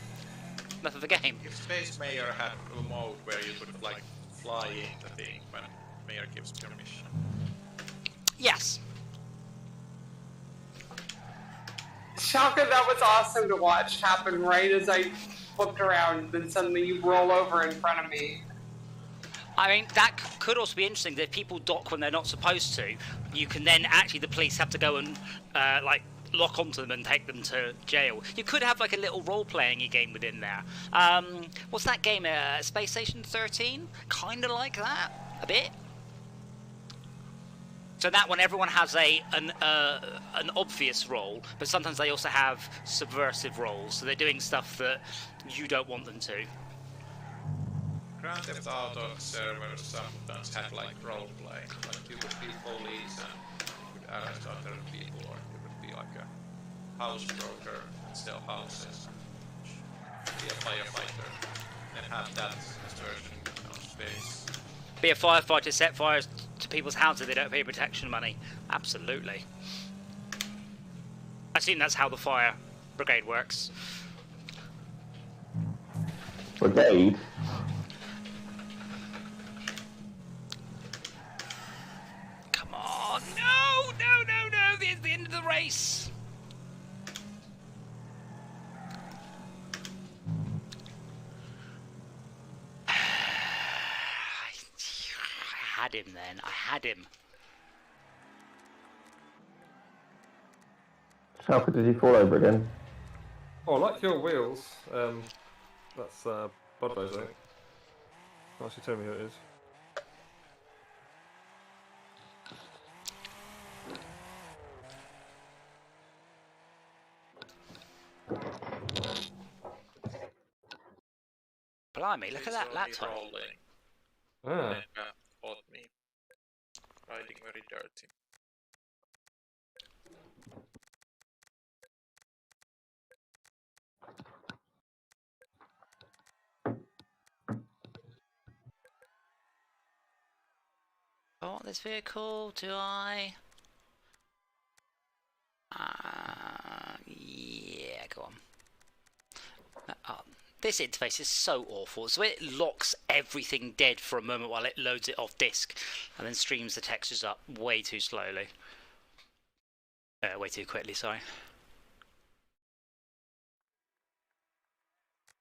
of the game. if Space Mayor had a mode where you could like fly in the thing when Mayor gives permission. Yes. Shaka, that was awesome to watch happen right as I looked around, then suddenly you roll over in front of me. I mean, that could also be interesting, that if people dock when they're not supposed to, you can then actually, the police have to go and, like, lock onto them and take them to jail. You could have, like, a little role-playing game within there. What's that game, Space Station 13? Kinda like that, a bit. So that one, everyone has an obvious role, but sometimes they also have subversive roles, so they're doing stuff that you don't want them to. Grand Theft Auto servers sometimes have like role play. Like you could be police and you could arrest other people, or you could be like a house broker and sell houses. Be a firefighter and have that version of space. Be a firefighter, set fires to people's houses, they don't pay protection money. Absolutely. I assume that's how the fire brigade works. Brigade? Come on, no, no, no, no, this is the end of the race. I had him then, I had him. How did you fall over again? Oh, I like your wheels. That's Budweiser, I think. Actually, tell me who it is. Blimey, look at that laptop. Ah. Caught me riding very dirty. I want this vehicle, do I? Yeah, go on. This interface is so awful. So it locks everything dead for a moment while it loads it off disk, and then streams the textures up way too slowly. Way too quickly, sorry.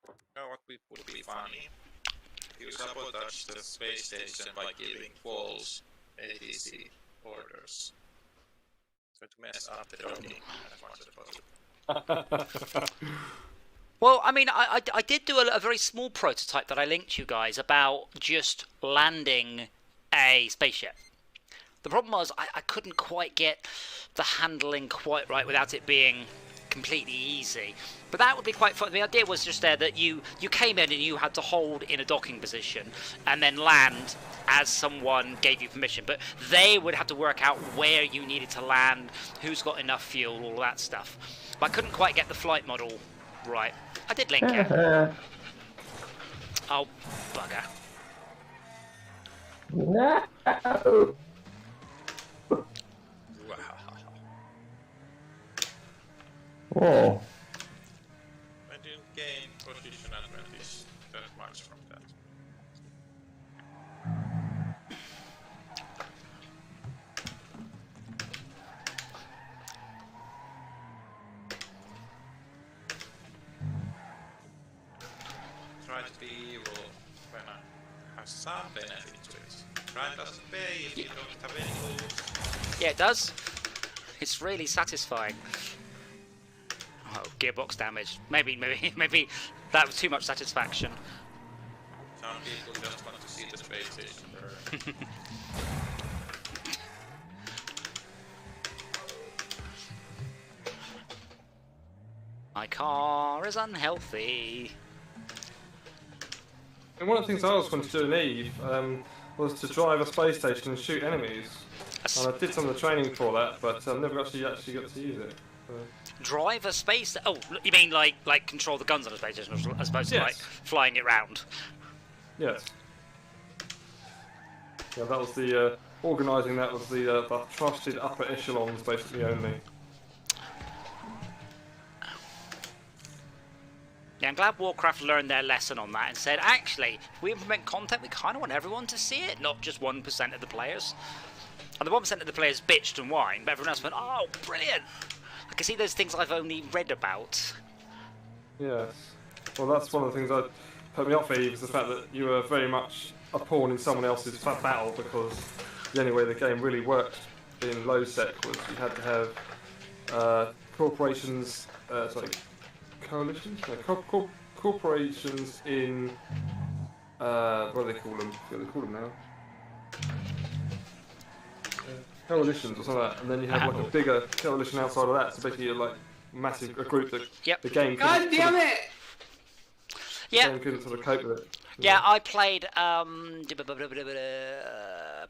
You know what would be funny? You sabotage the space station by giving false ATC orders. So to mess up the docking as much as possible. Well, I mean, I did do a very small prototype that I linked you guys about just landing a spaceship. The problem was I couldn't quite get the handling quite right without it being completely easy. But that would be quite fun. The idea was just there that you came in and you had to hold in a docking position and then land as someone gave you permission. But they would have to work out where you needed to land, who's got enough fuel, all that stuff. But I couldn't quite get the flight model right. I did link it. Oh, bugger. No! Oh. I didn't gain position advantage that much from that. Try to be evil when I have some benefit to it. Try doesn't pay if you don't have any moves. Yeah, it does. It's really satisfying. Oh, gearbox damage. Maybe that was too much satisfaction. Some people just want to see the space station burn. My car is unhealthy. And one of the things I always wanted to do in Eve was to drive a space station and shoot enemies. And I did some of the training for that, but never actually got to use it. Drive a space... Oh, you mean like control the guns on a space station as opposed to like flying it round? Yes. Yeah, that was the organising that was the trusted upper echelons, basically, only. Yeah, I'm glad Warcraft learned their lesson on that and said, actually, if we implement content, we kind of want everyone to see it, not just 1% of the players. And the 1% of the players bitched and whined, but everyone else went, oh, brilliant! I can see those things I've only read about. Yes. Well, that's one of the things that put me off, Eve, is the fact that you were very much a pawn in someone else's battle, because the only way the game really worked in low sec was you had to have corporations, coalitions? No, corporations in, what do they call them? What do they call them now? Coalitions or something like that, and then you have like a bigger coalition outside of that, so basically you're like massive, a group that the game God damn it! Yeah. The game couldn't sort of cope with it. Yeah, I played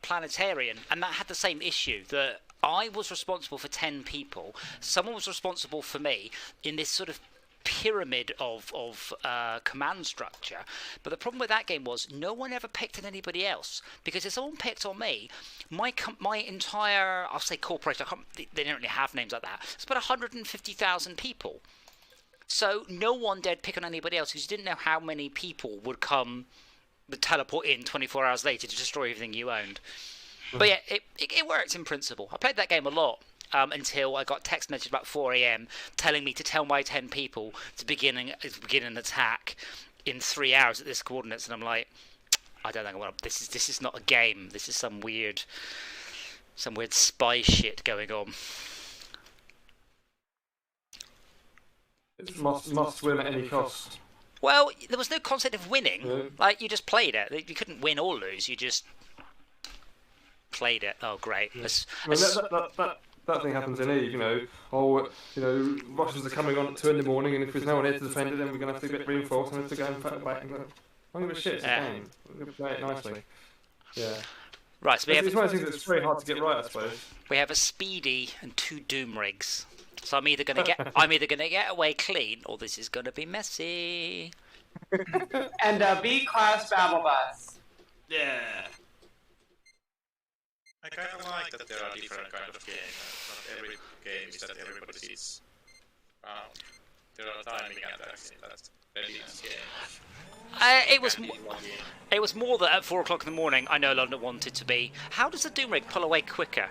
Planetarian, and that had the same issue, that I was responsible for 10 people, someone was responsible for me in this sort of pyramid of command structure. But the problem with that game was no one ever picked on anybody else, because if someone picked on me, my entire, I'll say corporation, they don't really have names like that, it's about 150,000 people. So no one dared pick on anybody else, because you didn't know how many people would teleport in 24 hours later to destroy everything you owned. But yeah, it worked in principle. I played that game a lot until I got a text message about 4 AM telling me to tell my 10 people to begin an attack in 3 hours at this coordinates, and I'm like, I don't think I want to. This is not a game. This is some weird spy shit going on. It must win at any cost. Well, there was no concept of winning. Yeah. Like, you just played it. You couldn't win or lose. You just played it. Oh, great. Yeah. That thing happens in Eve, Russians are coming on at 2 in the morning, and if there's no one here to defend it, then we're going to have to get reinforced and have to go and fight back. And go, I'm going to shit, it's a game. We're going to play it nicely. Yeah. Right, so it's one of the things that's very hard to get right, I suppose. We have a Speedy and 2 Doom rigs. So I'm either gonna get away clean, or this is gonna be messy. And a B-class battle bus. Yeah. I kind of like that there are different kind of games. Not every game is that everybody sits around. There are timing attacks in that readiness game. It was more that at 4 o'clock in the morning I no longer wanted to be. How does the Doom rig pull away quicker?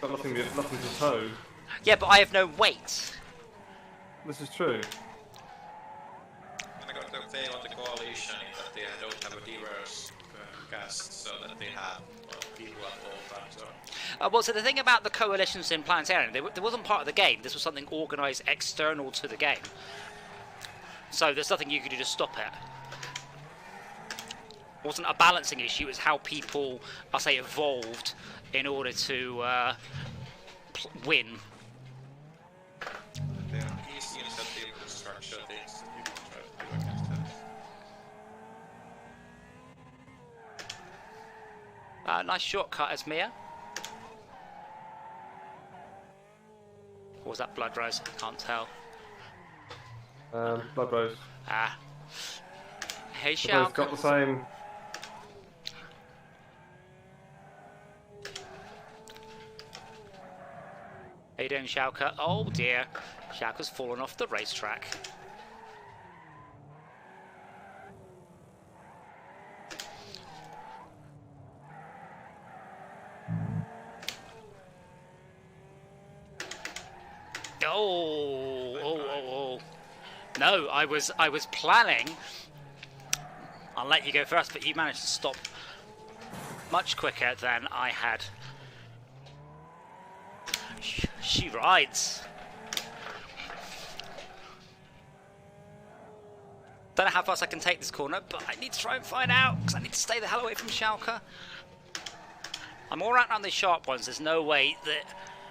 Got nothing to tow. Yeah, but I have no weight. This is true. I got to fail on the coalition in that they don't have a diverse cast, so that they have people at all times. Well, so the thing about the coalitions in Planetarian, they wasn't part of the game. This was something organised external to the game. So there's nothing you could do to stop it. It wasn't a balancing issue, it was how people, I'll say, evolved in order to win. There are easy incentive structure things that you can try to do against that. Nice shortcut, Esmir. Or was that Blood Rose? I can't tell. Blood Rose. Ah. Hey, They both Shao. got the same. How you doing, Shauka? Oh dear, Shauka's fallen off the racetrack. Oh. No, I was planning. I'll let you go first, but you managed to stop much quicker than I had. She rides. Don't know how fast I can take this corner, but I need to try and find out, because I need to stay the hell away from Schalke. I'm all right around these sharp ones. There's no way that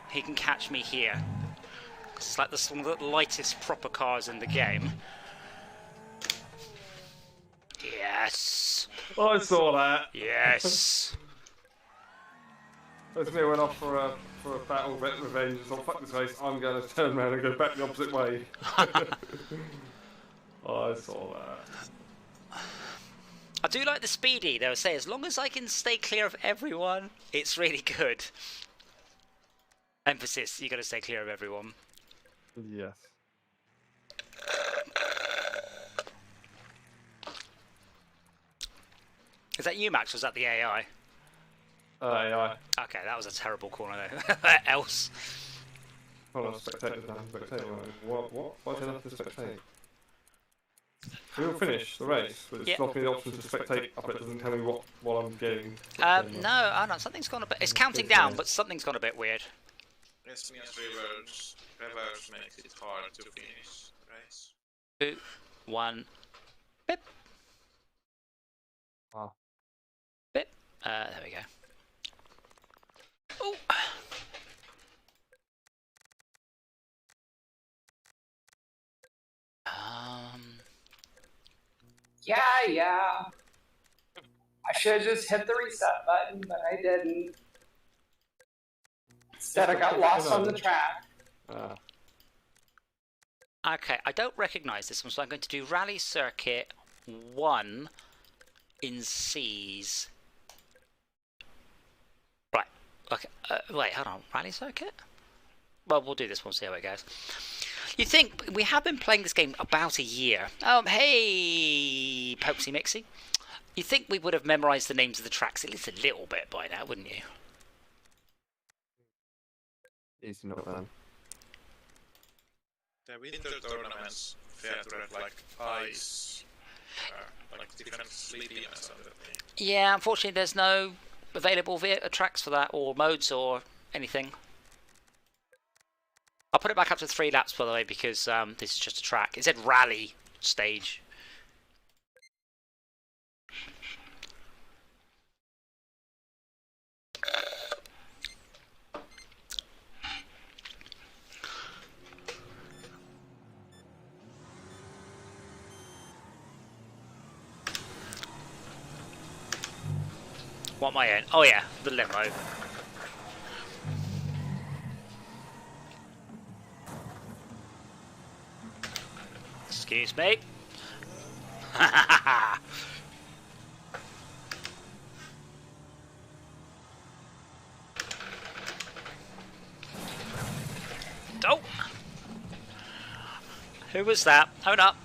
he can catch me here. It's like one of the lightest proper cars in the game. Yes. I saw that. Yes. As me went off for a battle revenge, so fuck this race, I'm going to turn around and go back the opposite way. I saw that. I do like the speedy, though. Say, as long as I can stay clear of everyone, it's really good. Emphasis, you got to stay clear of everyone. Yes. Is that you, Max, or was that the AI? AI. Okay, that was a terrible corner there. Else. Hold on, spectators now. Spectator. What? Why did I have to spectate? We all finished the race, but it's not me the option to spectate up. It doesn't tell me what I'm getting. No, oh no, something's gone a bit. It's counting down, but something's gone a bit weird. Yes, means reverse makes it hard to finish the race. 2, 1, bip. Ah. Bip. There we go. Oh. Yeah. I should have just hit the reset button, but I didn't. Instead, I got lost on the track. Okay, I don't recognise this one, so I'm going to do Rally Circuit 1 in C's. Right, okay, wait, hold on, Rally Circuit? Well, we'll do this one, see how it goes. You think, we have been playing this game about a year. Hey, Popesy Mixie. You think we would have memorised the names of the tracks at least a little bit by now, wouldn't you? Easy, not bad. The winter tournaments feature like ice, like different sleepiness on the thing. Yeah, unfortunately there's no available tracks for that, or modes, or anything. I'll put it back up to 3 laps, by the way, because this is just a track. It said rally stage. What am I in? Oh yeah, the limo. Excuse me. Oh! Who was that? Hold up.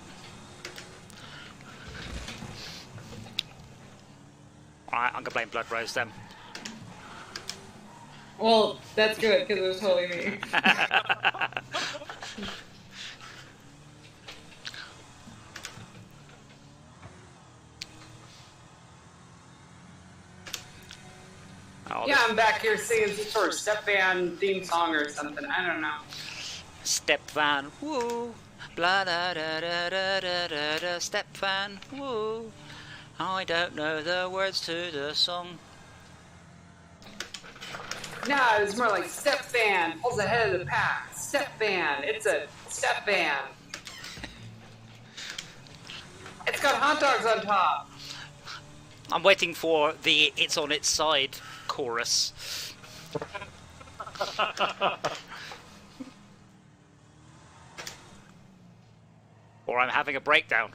Alright, I'm gonna blame Blood Rose then. Well, that's good, because it was totally me. Yeah, I'm back here singing some sort of step band theme song or something. I don't know. Step van, woo. Blah da da da da da da da. Step van, woo. I don't know the words to the song. No, it was more like step band pulls ahead of the pack. Step band. It's a step band. It's got hot dogs on top. I'm waiting for the "It's on its side" chorus. Or I'm having a breakdown.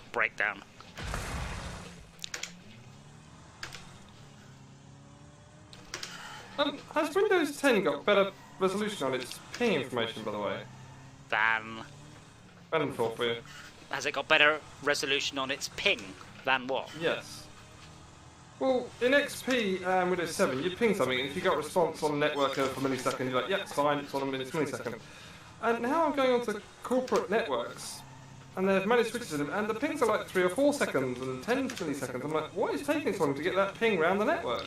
Has Windows 10 got better resolution on its ping information, by the way? Random thought for you. Has it got better resolution on its ping than what? Yes. Well, in XP and Windows 7, you ping something, and if you got a response on network for a millisecond, you're like, yep, it's fine, it's on a millisecond. And now I'm going on to corporate networks, and they have managed switches in them, and the pings are like 3 or 4 seconds and 10 milliseconds. I'm like, what is taking so long to get that ping around the network?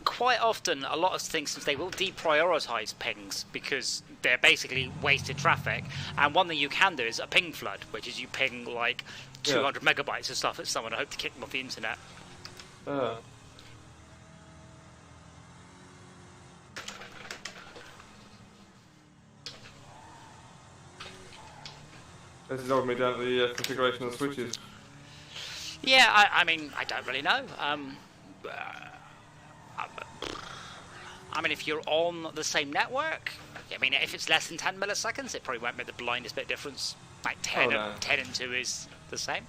Quite often, a lot of things, they will deprioritize pings because they're basically wasted traffic. And one thing you can do is a ping flood, which is you ping like 200 megabytes of stuff at someone and hope to kick them off the internet. This is holding me down to the configuration of the switches. Yeah, I mean, I don't really know. I mean, if you're on the same network, I mean, if it's less than 10 milliseconds, it probably won't make the blindest bit of difference. Like 10 and 2 is the same,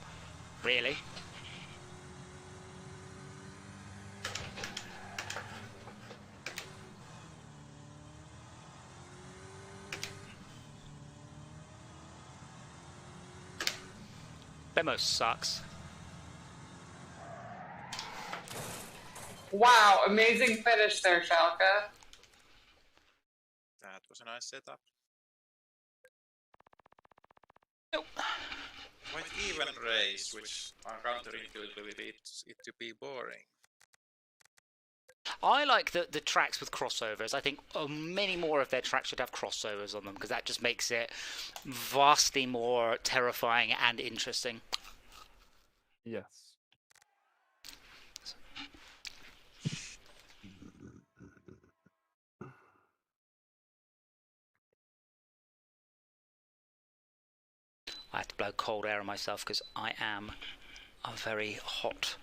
really. Demo sucks. Wow, amazing finish there, Schalke. That was a nice setup. Nope. Quite even race, which are counterintuitively leads it to be boring. I like the tracks with crossovers. I think many more of their tracks should have crossovers on them, because that just makes it vastly more terrifying and interesting. Yes. I have to blow cold air on myself because I am a very hot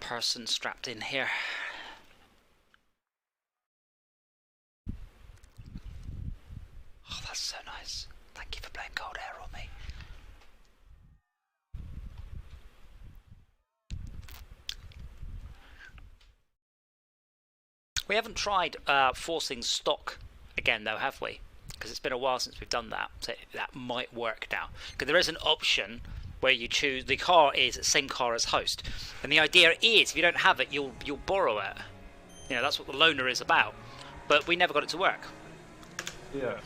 person strapped in here. Oh, that's so nice. Thank you for blowing cold air on me. We haven't tried forcing stock again though, have we? Because it's been a while since we've done that, so that might work now. Because there is an option where you choose the car is the same car as host, and the idea is if you don't have it, you'll borrow it. You know, that's what the loaner is about. But we never got it to work. Yes.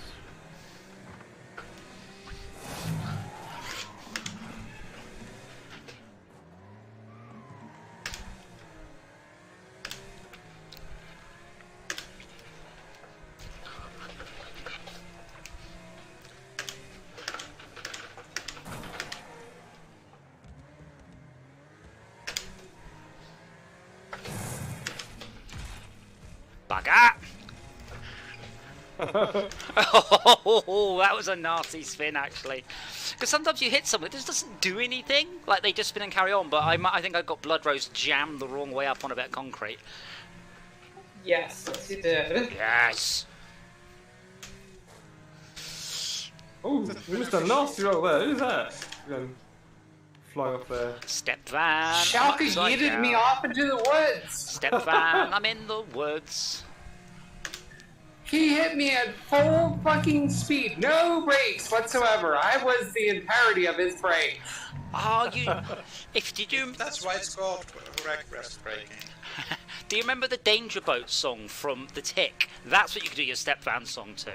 Bugger! Oh, that was a nasty spin, actually. Because sometimes you hit someone, it just doesn't do anything. Like, they just spin and carry on, but I think I got Blood Rose jammed the wrong way up on a bit of concrete. Yes, you did. Yes! Oh, we missed a nasty roll there. Who's that? Flying off there. Step van. Schalke yeeted me off into the woods. Step van, I'm in the woods. He hit me at full fucking speed, no brakes whatsoever. I was the entirety of his brake. Oh, did you? That's why it's called Wreckfest braking. Do you remember the Danger Boat song from The Tick? That's what you could do your step van song to.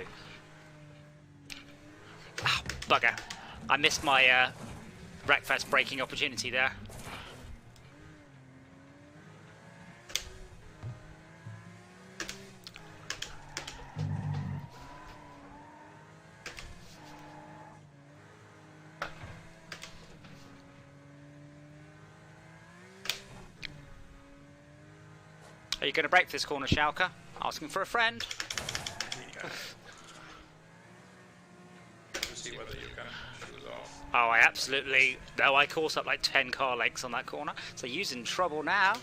Oh, bugger. I missed my Wreckfest braking opportunity there. Are you going to brake for this corner, Schalke? Asking for a friend. To see whether you can shoot off. Oh, I absolutely... No, I caught up like 10 car lengths on that corner. So you's in trouble now.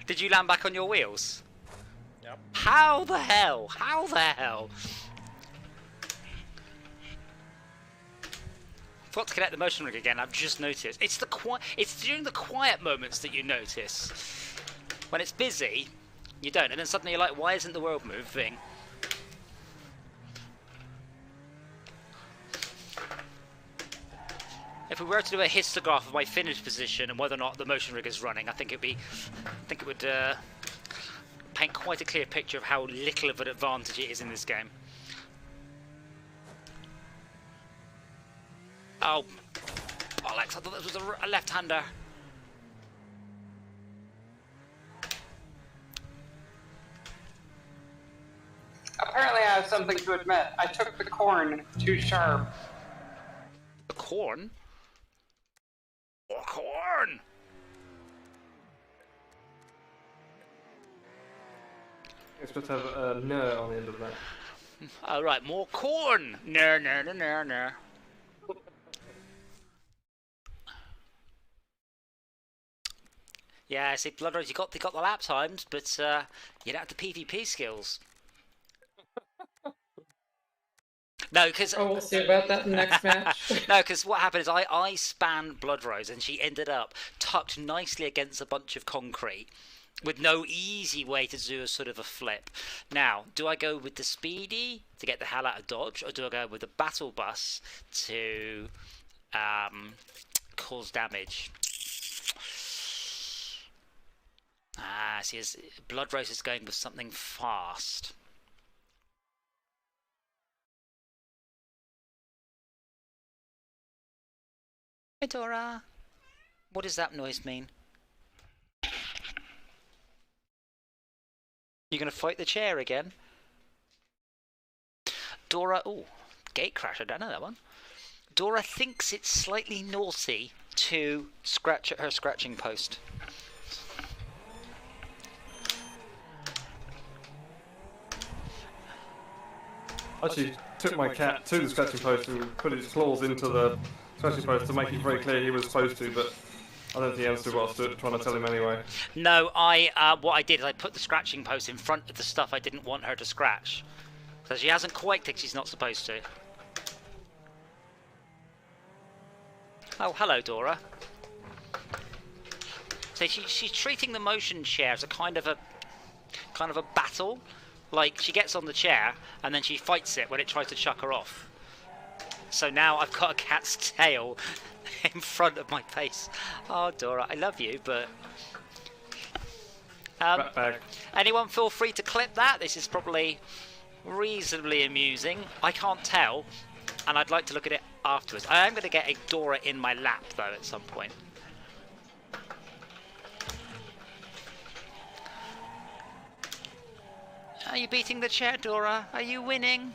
Did you land back on your wheels? Yep. How the hell? How the hell? Forgot to connect the motion rig again. I've just noticed. It's during the quiet moments that you notice. When it's busy, you don't, and then suddenly you're like, "Why isn't the world moving?" If we were to do a histograph of my finished position and whether or not the motion rig is running, I think it would paint quite a clear picture of how little of an advantage it is in this game. Oh, Alex, I thought this was a left-hander. Apparently I have something to admit. I took the corn too sharp. The corn? More corn! It's supposed to have a "n" on the end of that. All right, more corn! No, no, no, no, no. Yeah, see, Blood Rose, you got the lap times, but you don't have the PvP skills. No, because Oh, we'll see about that in the next match. no, because what happened is I span Blood Rose, and she ended up tucked nicely against a bunch of concrete, with no easy way to do a sort of a flip. Now, do I go with the speedy to get the hell out of dodge, or do I go with the battle bus to cause damage? Ah, see, Blood Rose is going with something fast. Hey, Dora. What does that noise mean? You gonna fight the chair again? Dora, oh, gate crash, I don't know that one. Dora thinks it's slightly naughty to scratch at her scratching post. Actually, took my cat to the scratching post and put its claws into the scratching post to make it very clear he was supposed to, but I don't think he understood what I was trying to tell him anyway. No, what I did is I put the scratching post in front of the stuff I didn't want her to scratch. So she hasn't quite think she's not supposed to. Oh, hello, Dora. So she's treating the motion chair as a kind of a battle. Like, she gets on the chair and then she fights it when it tries to chuck her off. So now I've got a cat's tail in front of my face. Oh, Dora, I love you, but anyone feel free to clip that. This is probably reasonably amusing. I can't tell, and I'd like to look at it afterwards. I am going to get a Dora in my lap, though, at some point. Are you beating the chair, Dora? Are you winning?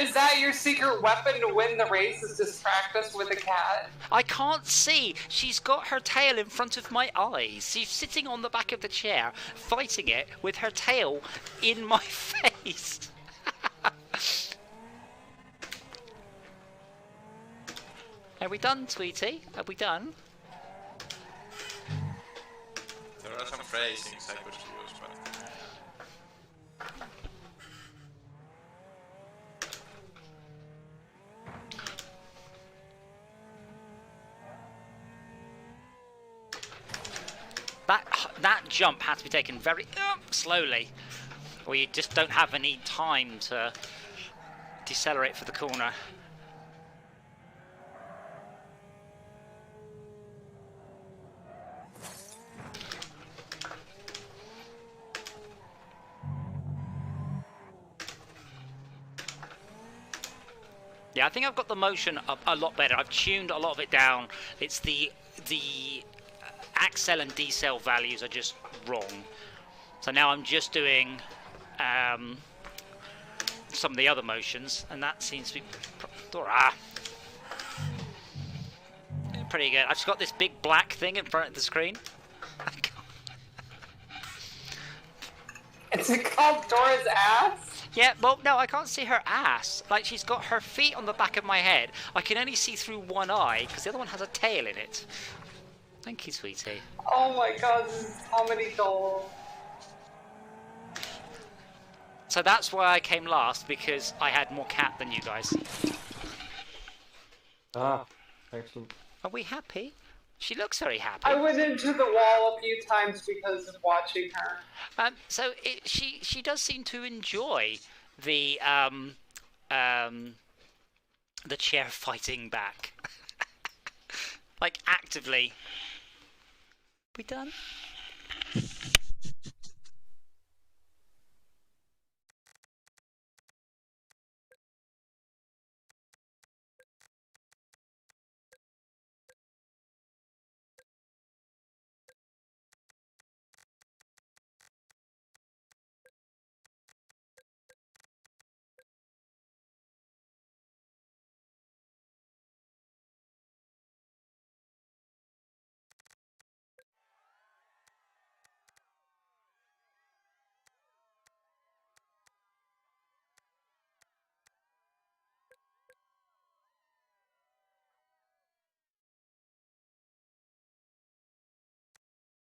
Is that your secret weapon to win the race, is just practice with a cat? I can't see. She's got her tail in front of my eyes. She's sitting on the back of the chair, fighting it with her tail in my face. Are we done, sweetie? Are we done? There are some phrasings I could use, but... That jump had to be taken very slowly, or you just don't have any time to decelerate for the corner. Yeah, I think I've got the motion up a lot better. I've tuned a lot of it down. It's the accel and decel values are just wrong. So now I'm just doing some of the other motions, and that seems to be pretty good. I've just got this big black thing in front of the screen. Is it called Dora's ass? Yeah, well, no, I can't see her ass. Like, she's got her feet on the back of my head. I can only see through one eye, because the other one has a tail in it. Thank you, sweetie. Oh my god, this is comedy gold. So that's why I came last, because I had more cat than you guys. Ah, excellent. Are we happy? She looks very happy. I went into the wall a few times because of watching her. So she does seem to enjoy the chair fighting back, like actively. We done?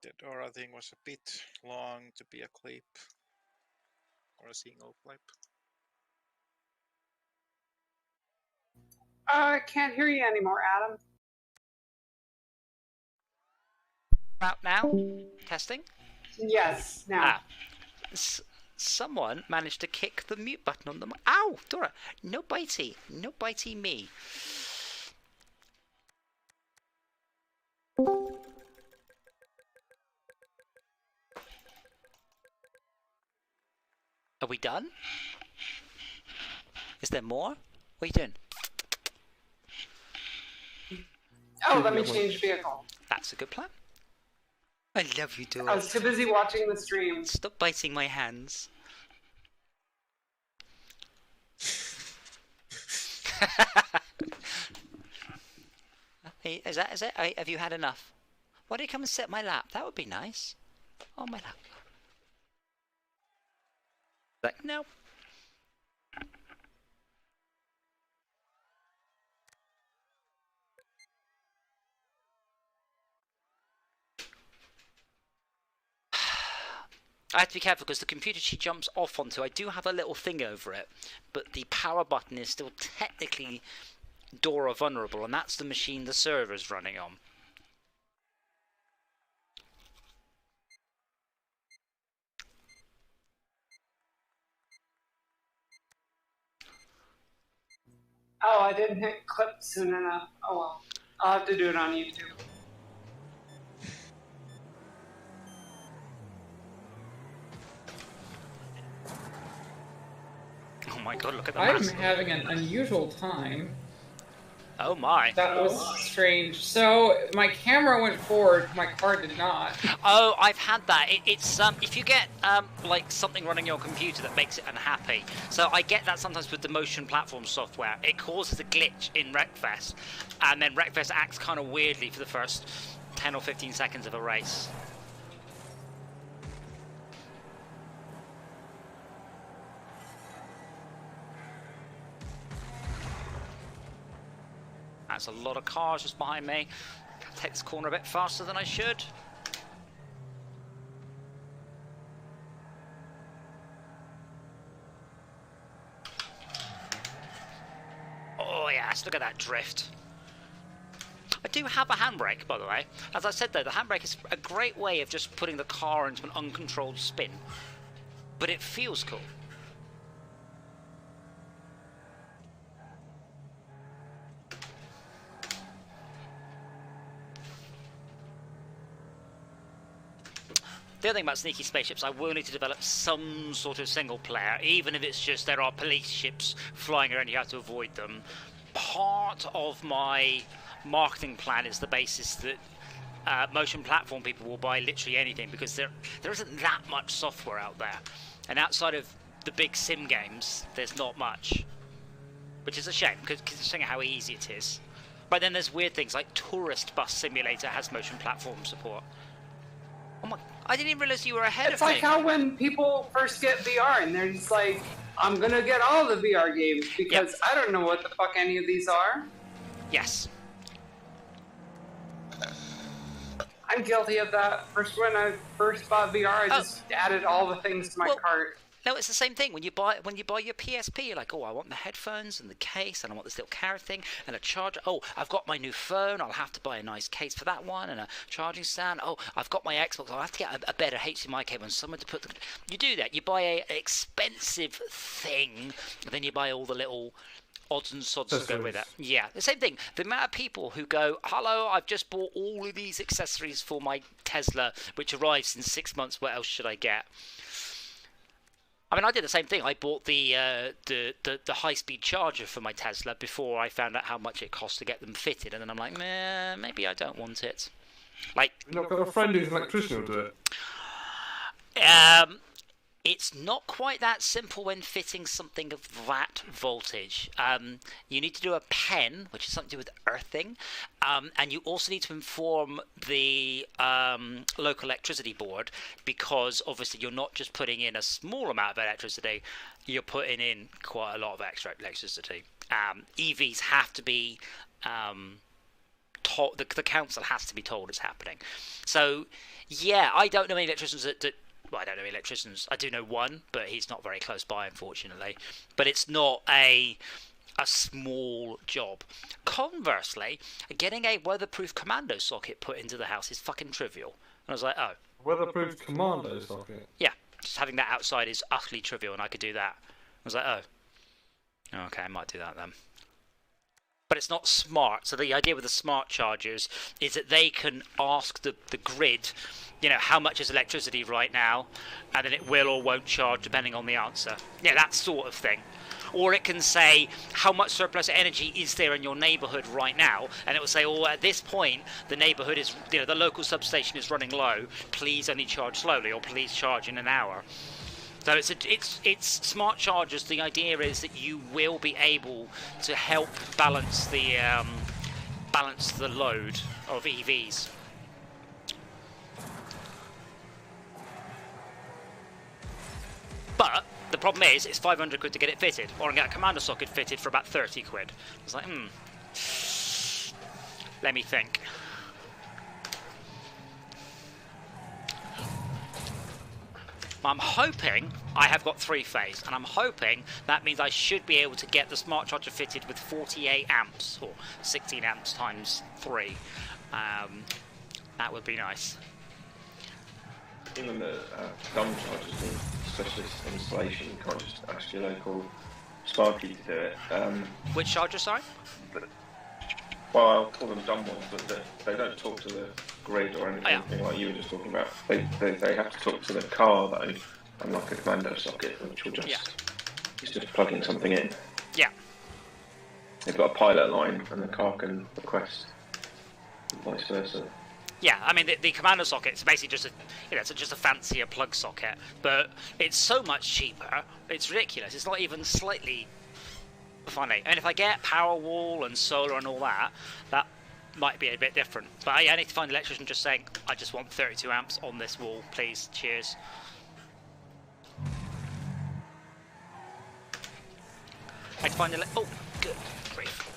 The Dora thing was a bit long to be a clip. or a single pipe. I can't hear you anymore, Adam. Out now? Testing? Yes, now. Someone managed to kick the mute button on the mic. Ow! Dora! No bitey. No bitey me. Are we done? Is there more? What are you doing? Oh, let me change vehicle. That's a good plan. I love you, Dora. I was too busy watching the stream. Stop biting my hands. Hey, is that it? Have you had enough? Why don't you come and sit on my lap? That would be nice. On my lap. Like, no. I have to be careful because the computer she jumps off onto, I do have a little thing over it, but the power button is still technically Dora vulnerable, and that's the machine the server's running on. Oh, I didn't hit clip soon enough. Oh well. I'll have to do it on YouTube. Oh my god, look at the I'm mass. having an unusual time. Oh my. That was strange. So my camera went forward, my car did not. Oh, I've had that. It's if you get like something running your computer that makes it unhappy. So I get that sometimes with the motion platform software. It causes a glitch in Wreckfest, and then Wreckfest acts kind of weirdly for the first 10 or 15 seconds of a race. That's a lot of cars just behind me. I'll take this corner a bit faster than I should. Oh yes, look at that drift. I do have a handbrake, by the way. As I said though, the handbrake is a great way of just putting the car into an uncontrolled spin. But it feels cool. The other thing about sneaky spaceships, I will need to develop some sort of single player, even if it's just there are police ships flying around, you have to avoid them. Part of my marketing plan is the basis that motion platform people will buy literally anything, because there isn't that much software out there. And outside of the big sim games, there's not much. Which is a shame, considering how easy it is. But then there's weird things like Tourist Bus Simulator has motion platform support. Oh my, I didn't even realize you were ahead of me. It's like how when people first get VR and they're just like, I'm gonna get all the VR games because I don't know what the fuck any of these are. Yes. I'm guilty of that. When I first bought VR, I just added all the things to my cart. No, it's the same thing. When you buy your PSP, you're like, oh, I want the headphones and the case, and I want this little carrot thing and a charger. Oh, I've got my new phone. I'll have to buy a nice case for that one and a charging stand. Oh, I've got my Xbox. I'll have to get a better HDMI cable and somewhere to put the. You do that. You buy an expensive thing, and then you buy all the little odds and sods to go with it. Yeah, the same thing. The amount of people who go, hello, I've just bought all of these accessories for my Tesla, which arrives in 6 months. What else should I get? I mean, I did the same thing. I bought the high-speed charger for my Tesla before I found out how much it cost to get them fitted, and then I'm like, meh, maybe I don't want it. Like, you've not got a friend who's an electrician who'll do it. It's not quite that simple when fitting something of that voltage. You need to do a pen, which is something to do with earthing, and you also need to inform the local electricity board, because obviously you're not just putting in a small amount of electricity, you're putting in quite a lot of extra electricity. EVs have to be told, the council has to be told it's happening. So, yeah, I don't know any electricians that well, I don't know electricians. I do know one, but he's not very close by, unfortunately. But it's not a small job. Conversely, getting a weatherproof commando socket put into the house is fucking trivial. And I was like, oh. Weatherproof commando socket? Yeah, just having that outside is utterly trivial, and I could do that. I was like, oh. Okay, I might do that then. But it's not smart. So the idea with the smart chargers is that they can ask the grid, you know, how much is electricity right now, and then it will or won't charge depending on the answer. Yeah, that sort of thing. Or it can say how much surplus energy is there in your neighbourhood right now, and it will say, oh, at this point the neighbourhood is, you know, the local substation is running low. Please only charge slowly, or please charge in an hour. So it's smart chargers. The idea is that you will be able to help balance the load of EVs. But the problem is, it's 500 quid to get it fitted, or I can get a commander socket fitted for about 30 quid. It's like, let me think. I'm hoping I have got 3-phase, and I'm hoping that means I should be able to get the smart charger fitted with 48 amps, or 16 amps times 3. That would be nice. Even the dumb chargers need specialist installation. You can't just ask your local Sparky to do it. Which charger, sorry? Well, I'll call them dumb ones, but they don't talk to the grid or anything like you were just talking about. They have to talk to the car, though, unlike a commando socket, which will just it's just plugging something in. Yeah. They've got a pilot line, and the car can request, and vice versa. Yeah, I mean the commando socket is basically just it's just a fancier plug socket, but it's so much cheaper. It's ridiculous. It's not even slightly funny. And if I get Powerwall and solar and all that, that might be a bit different. But yeah, I need to find an electrician just saying, I just want 32 amps on this wall, please. Cheers. I need to find a oh, good grief.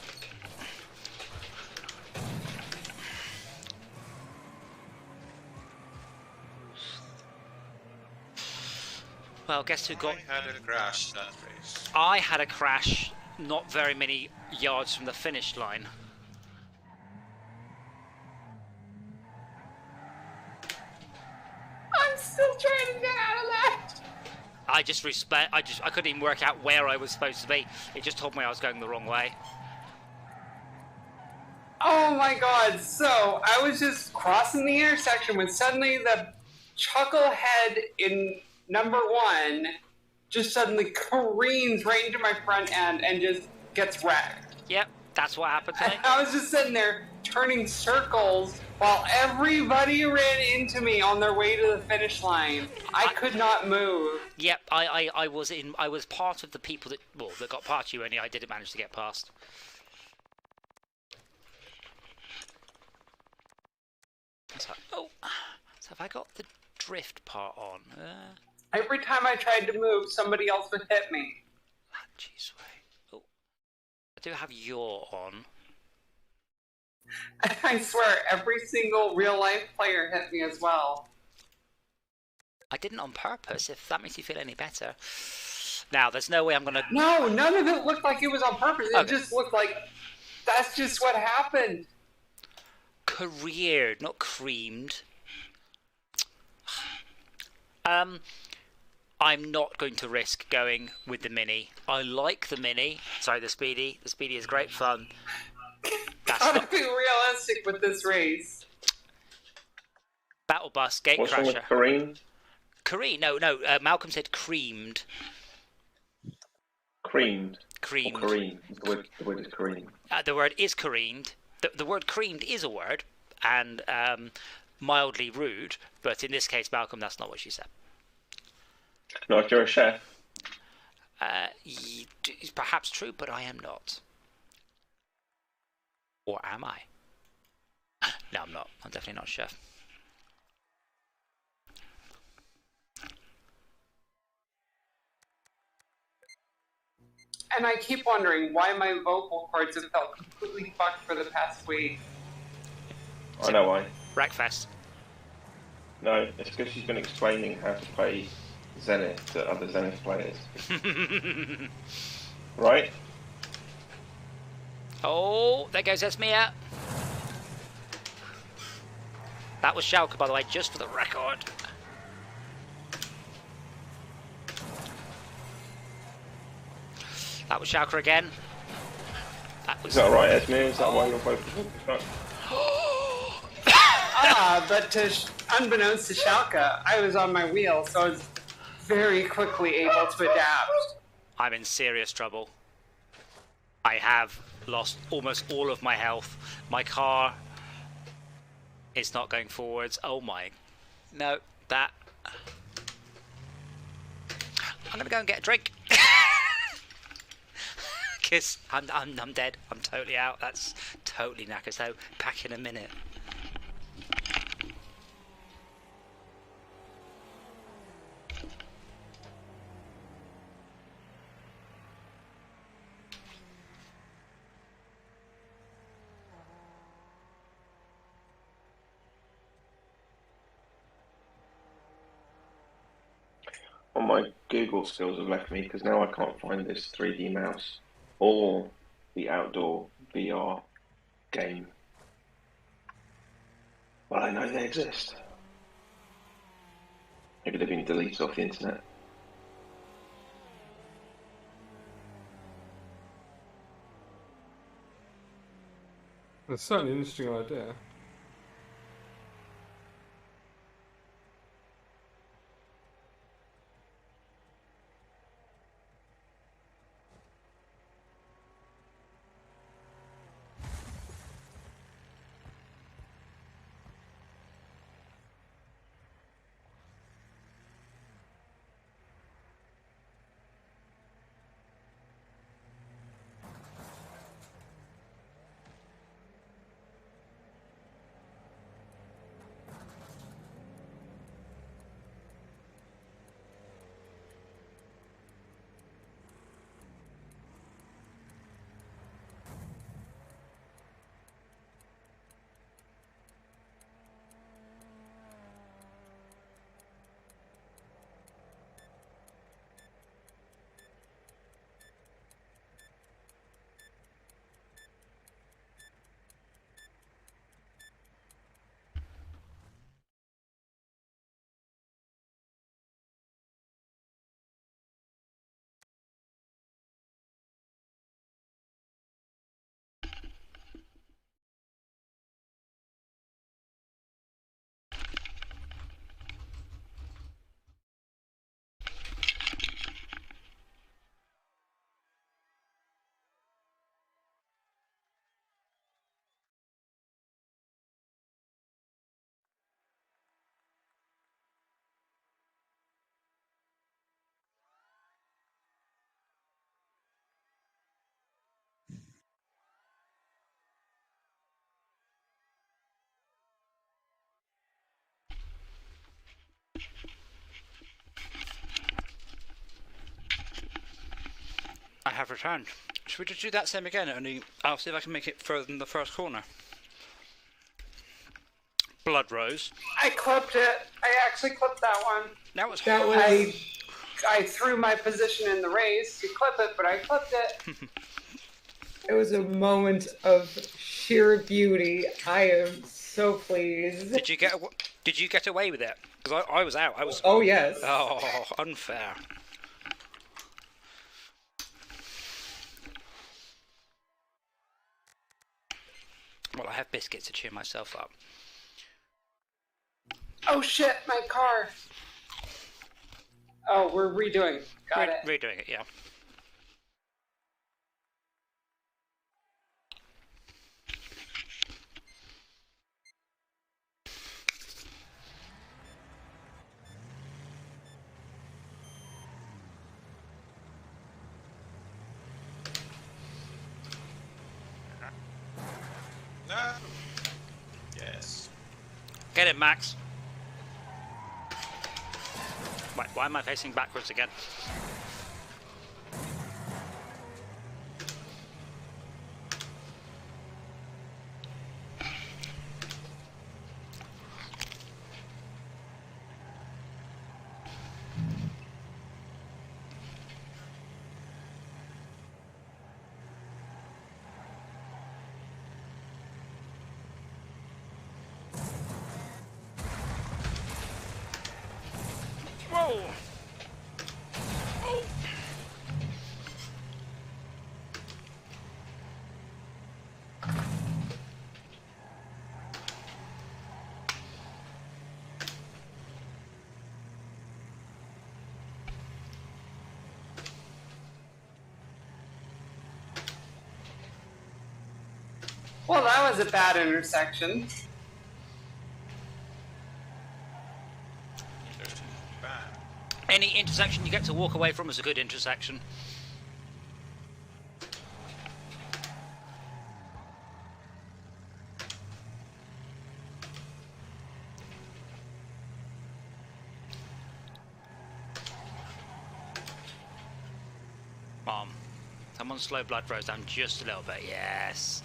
Well, guess who got... I had a crash that race. I had a crash not very many yards from the finish line. I'm still trying to get out of that. I couldn't even work out where I was supposed to be. It just told me I was going the wrong way. Oh my god, so I was just crossing the intersection when suddenly the chucklehead in number 1 just suddenly careens right into my front end and just gets wrecked. Yep, that's what happened to me. I was just sitting there turning circles while everybody ran into me on their way to the finish line. I could not move. Yep, I was part of the people that got past you, only I didn't manage to get past. So have I got the drift part on? Every time I tried to move, somebody else would hit me. Jeez, wait. Oh, I do have your on. I swear, every single real-life player hit me as well. I didn't on purpose, if that makes you feel any better. Now, there's no way I'm gonna... No, none of it looked like it was on purpose. It just looked like that's just what happened. Careered, not creamed. I'm not going to risk going with the Mini. I like the Mini. Sorry, the Speedy. The Speedy is great fun. Gotta be realistic with this race. Battle Bus, Gatecrasher. What's wrong with Kareem? Kareem? No. Malcolm said creamed. Creamed. Creamed. Or Kareem. The word is Kareem. The word is careened. The word creamed is a word, and mildly rude, but in this case, Malcolm, that's not what she said. No, if you're a chef. It's perhaps true, but I am not. Or am I? No, I'm not. I'm definitely not a chef. And I keep wondering why my vocal cords have felt completely fucked for the past week. I know why. Wreckfest. No, it's because she's been explaining how to play Zenith to other Zenith players. Right? Oh, there goes Esmia. That was Schalke, by the way, just for the record. That was Schalke again. That was... Is that right, Esme? Is that why you're both... But unbeknownst to Schalke, I was on my wheel, so I was very quickly able to adapt. I'm in serious trouble. I have lost almost all of my health. My car is not going forwards. Oh my. No, that... I'm gonna go and get a drink. Because I'm dead. I'm totally out. That's totally knackered. So, back in a minute. Well, my Google skills have left me because now I can't find this 3D mouse or the outdoor VR game. Well, I know they exist. Maybe they've been deleted off the internet. It's certainly an interesting idea. I have returned. Should we just do that same again? Only I'll see if I can make it further than the first corner. Blood Rose. I clipped it. I actually clipped that one. That was I threw my position in the race to clip it, but I clipped it. It was a moment of sheer beauty. I am so pleased. Did you get away with it? Because I was out. I was. Oh yes. Oh, unfair. Well, I have biscuits to cheer myself up. Oh shit, my car. Oh, we're redoing. Got it. Redoing it, yeah. No. Yes. Get it, Max. Wait, why am I facing backwards again? Well, that was a bad intersection. Bad. Any intersection you get to walk away from is a good intersection. Mom, someone slow blood rose down just a little bit. Yes.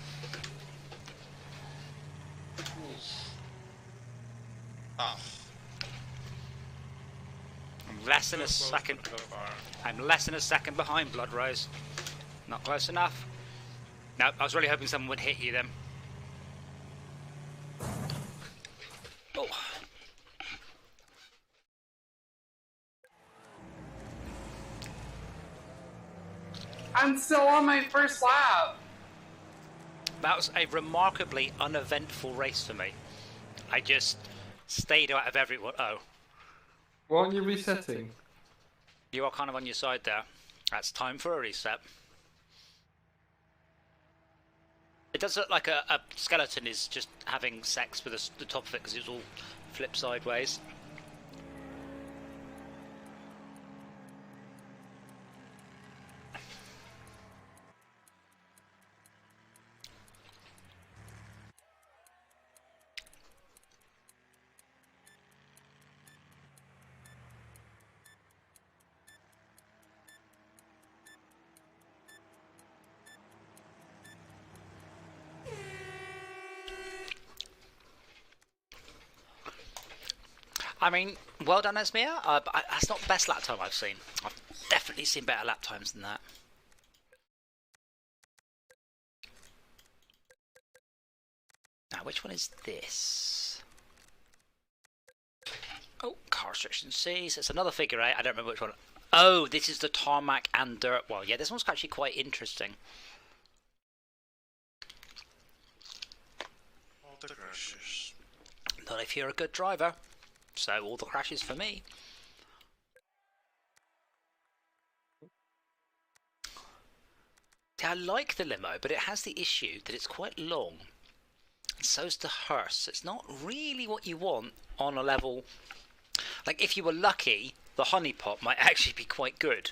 Ah. I'm less than a second. I'm less than a second behind Blood Rose. Not close enough. No, I was really hoping someone would hit you then. Oh. I'm still on my first lap. That was a remarkably uneventful race for me. I just stayed out of everyone. Oh. Why aren't you resetting? You are kind of on your side there. That's time for a reset. It does look like a skeleton is just having sex with the top of it because it's all flipped sideways. I mean, well done, Esmir. But that's not the best lap time I've seen. I've definitely seen better lap times than that. Now, which one is this? Oh, car restriction C. So it's another figure eight. I don't remember which one. Oh, this is the tarmac and dirt. Well, yeah, this one's actually quite interesting. All the crashes. Not if you're a good driver. So all the crashes for me. See, I like the limo, but it has the issue that it's quite long. And so's the hearse. It's not really what you want on a level. Like if you were lucky, the honeypot might actually be quite good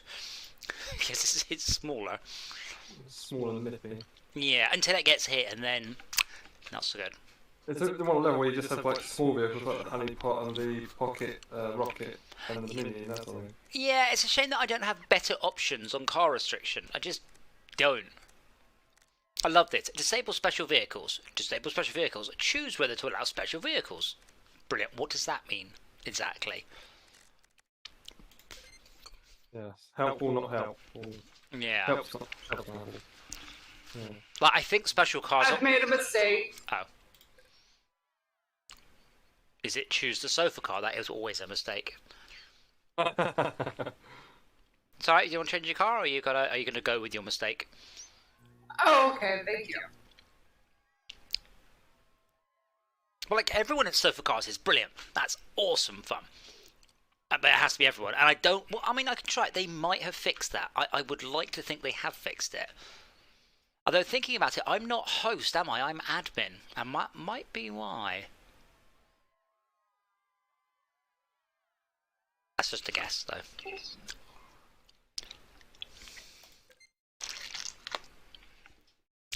because it's smaller. Smaller than Miffy. Yeah, until it gets hit, and then not so good. It's the one level where you just have like small vehicles like the honeypot and the pocket rocket and the mini and that sort of thing. Yeah, it's a shame that I don't have better options on car restriction. I just don't. I love this. Disable special vehicles. Disable special vehicles. Choose whether to allow special vehicles. Brilliant. What does that mean exactly? Yes. Helpful, not helpful. Yeah. Helps, not helpful. Yeah. Like I think special cars. I've made a mistake. Oh. Is it choose the sofa car? That is always a mistake. It's alright, do you want to change your car or are you gonna go with your mistake? Oh, okay, thank you. Well, like everyone in sofa cars is brilliant. That's awesome fun. But it has to be everyone. And I don't well, I mean I can try it. They might have fixed that. I would like to think they have fixed it. Although thinking about it, I'm not host, am I? I'm admin. And that might be why. That's just a guess, though.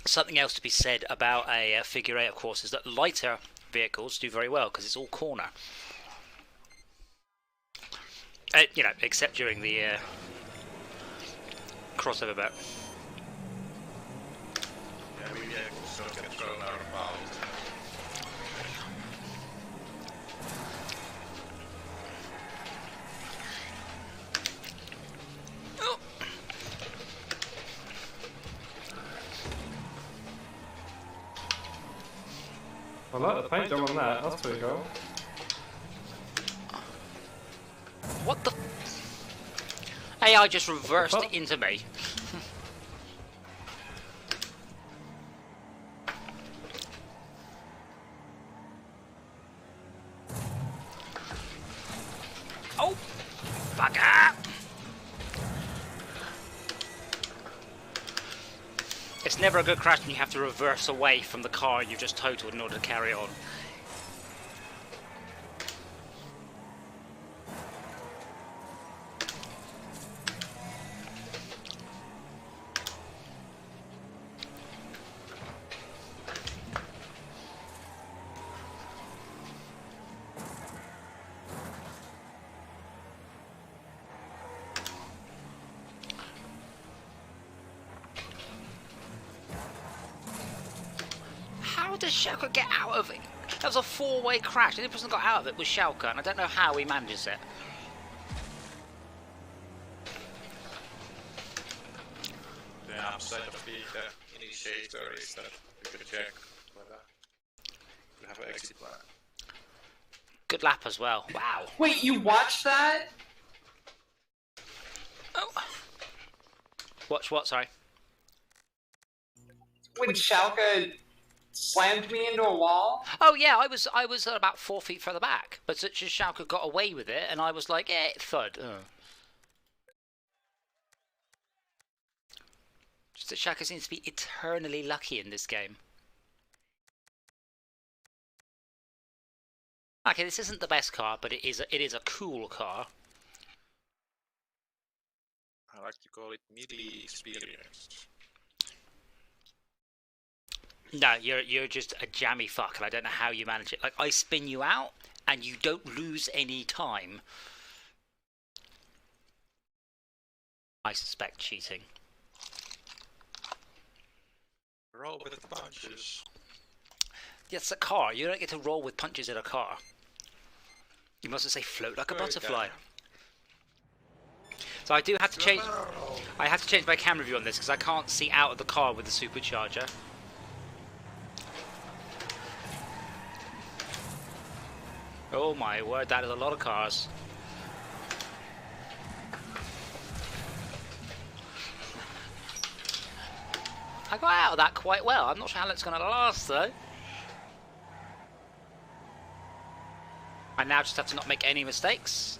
Something else to be said about a figure eight, of course, is that lighter vehicles do very well because it's all corner. You know, except during the crossover bit. Yeah, we vehicles don't get thrown out of bounds. I like the paint job on that. That's pretty cool. What the? AI just reversed it into me. Oh, fucker! It's never a good crash when you have to reverse away from the car you just totaled in order to carry on. How does Schalke get out of it? That was a four-way crash. The only person that got out of it was Schalke, and I don't know how he manages it. The upside of being the initiator is that you can check whether you have an exit plan. Good lap as well. Wow. Wait, you watched that? Oh. Watch what? Sorry. When Schalke slammed me into a wall? Oh yeah, I was about 4 feet further back, but such as Schalke got away with it, and I was like, eh, thud. Just that Schalke seems to be eternally lucky in this game. Okay, this isn't the best car, but it is a cool car. I like to call it MIDI experience. No, you're just a jammy fuck, and I don't know how you manage it. Like, I spin you out, and you don't lose any time. I suspect cheating. Roll with the punches. That's a car. You don't get to roll with punches in a car. You must say float like a butterfly. So I do have to change. I have to change my camera view on this because I can't see out of the car with the supercharger. Oh my word, that is a lot of cars. I got out of that quite well. I'm not sure how long it's going to last though. I now just have to not make any mistakes.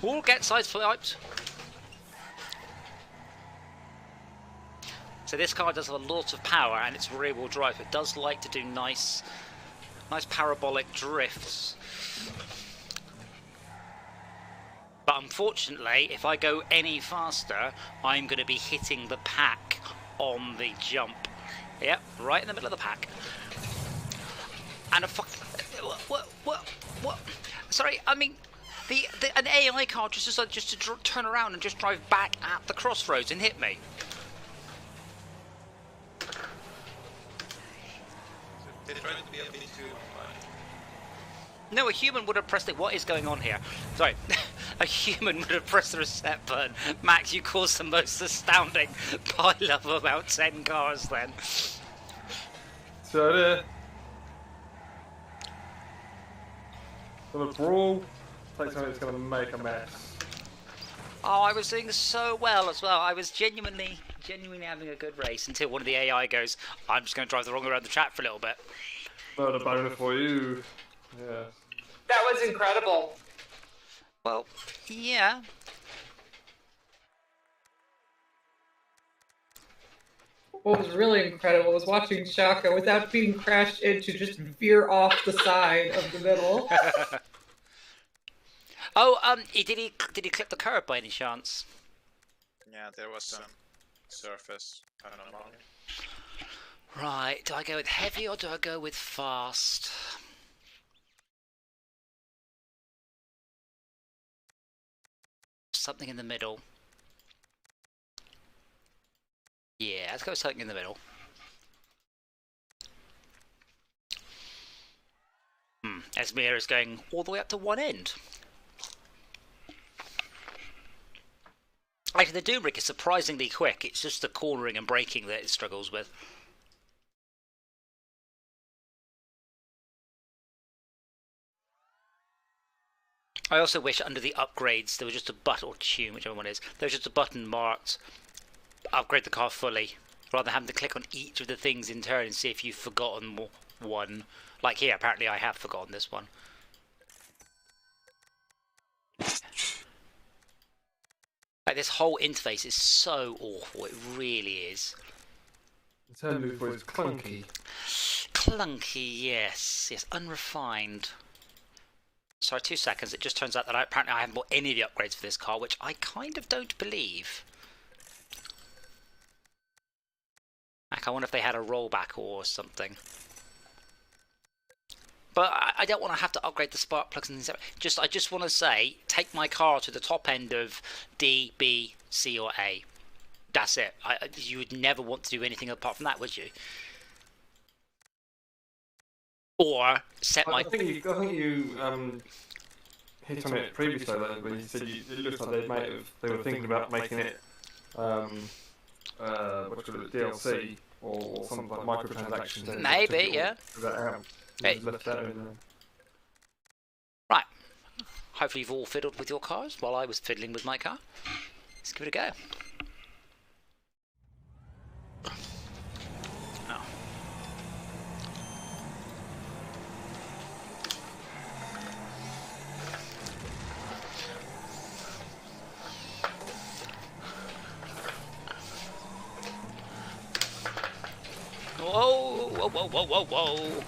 We'll get side flipped. So this car does have a lot of power and it's rear wheel drive. It does like to do nice parabolic drifts. But unfortunately, if I go any faster, I'm going to be hitting the pack on the jump. Yep, right in the middle of the pack. And a fuck. What? Sorry, I mean, an AI car just decided to turn around and just drive back at the crossroads and hit me. They tried to be a bit too funny. No, a human would have pressed it. What is going on here? Sorry. A human would have pressed the reset button. Max, you caused the most astounding pile of about 10 cars then. So, gonna brawl. Takes something that's gonna make a mess. Oh, I was doing so well as well. I was genuinely having a good race until one of the AI goes, I'm just going to drive the wrong way around the track for a little bit. Not a boner for you. Yeah. That was incredible. Well, yeah. What was really incredible was watching Shaka, without being crashed into, just veer off the side of the middle. Oh, did he clip the curb by any chance? Yeah, there was some surface anomaly. Right, do I go with heavy or do I go with fast? Something in the middle. Yeah, let's go with something in the middle. Esmir is going all the way up to one end. Actually, the Doom Rig is surprisingly quick. It's just the cornering and braking that it struggles with. I also wish under the upgrades there was just a button, or tune, whichever one it is, there was just a button marked upgrade the car fully, rather than having to click on each of the things in turn and see if you've forgotten one. Like here, apparently I have forgotten this one. Like, this whole interface is so awful, it really is. The term moved for is clunky. Clunky, yes. Yes, unrefined. Sorry, 2 seconds. It just turns out that apparently I haven't bought any of the upgrades for this car, which I kind of don't believe. Like, I wonder if they had a rollback or something. But I don't want to have to upgrade the spark plugs and things. I just want to say, take my car to the top end of D, B, C, or A. That's it. You would never want to do anything apart from that, would you? Or set my. I think you hit on it previously, though, when you said it looks like they were thinking about making it what's it, DLC or something like microtransactions. Maybe, yeah. Hey. Right. Hopefully you've all fiddled with your cars while I was fiddling with my car. Let's give it a go. Whoa, whoa, whoa, whoa, whoa, whoa.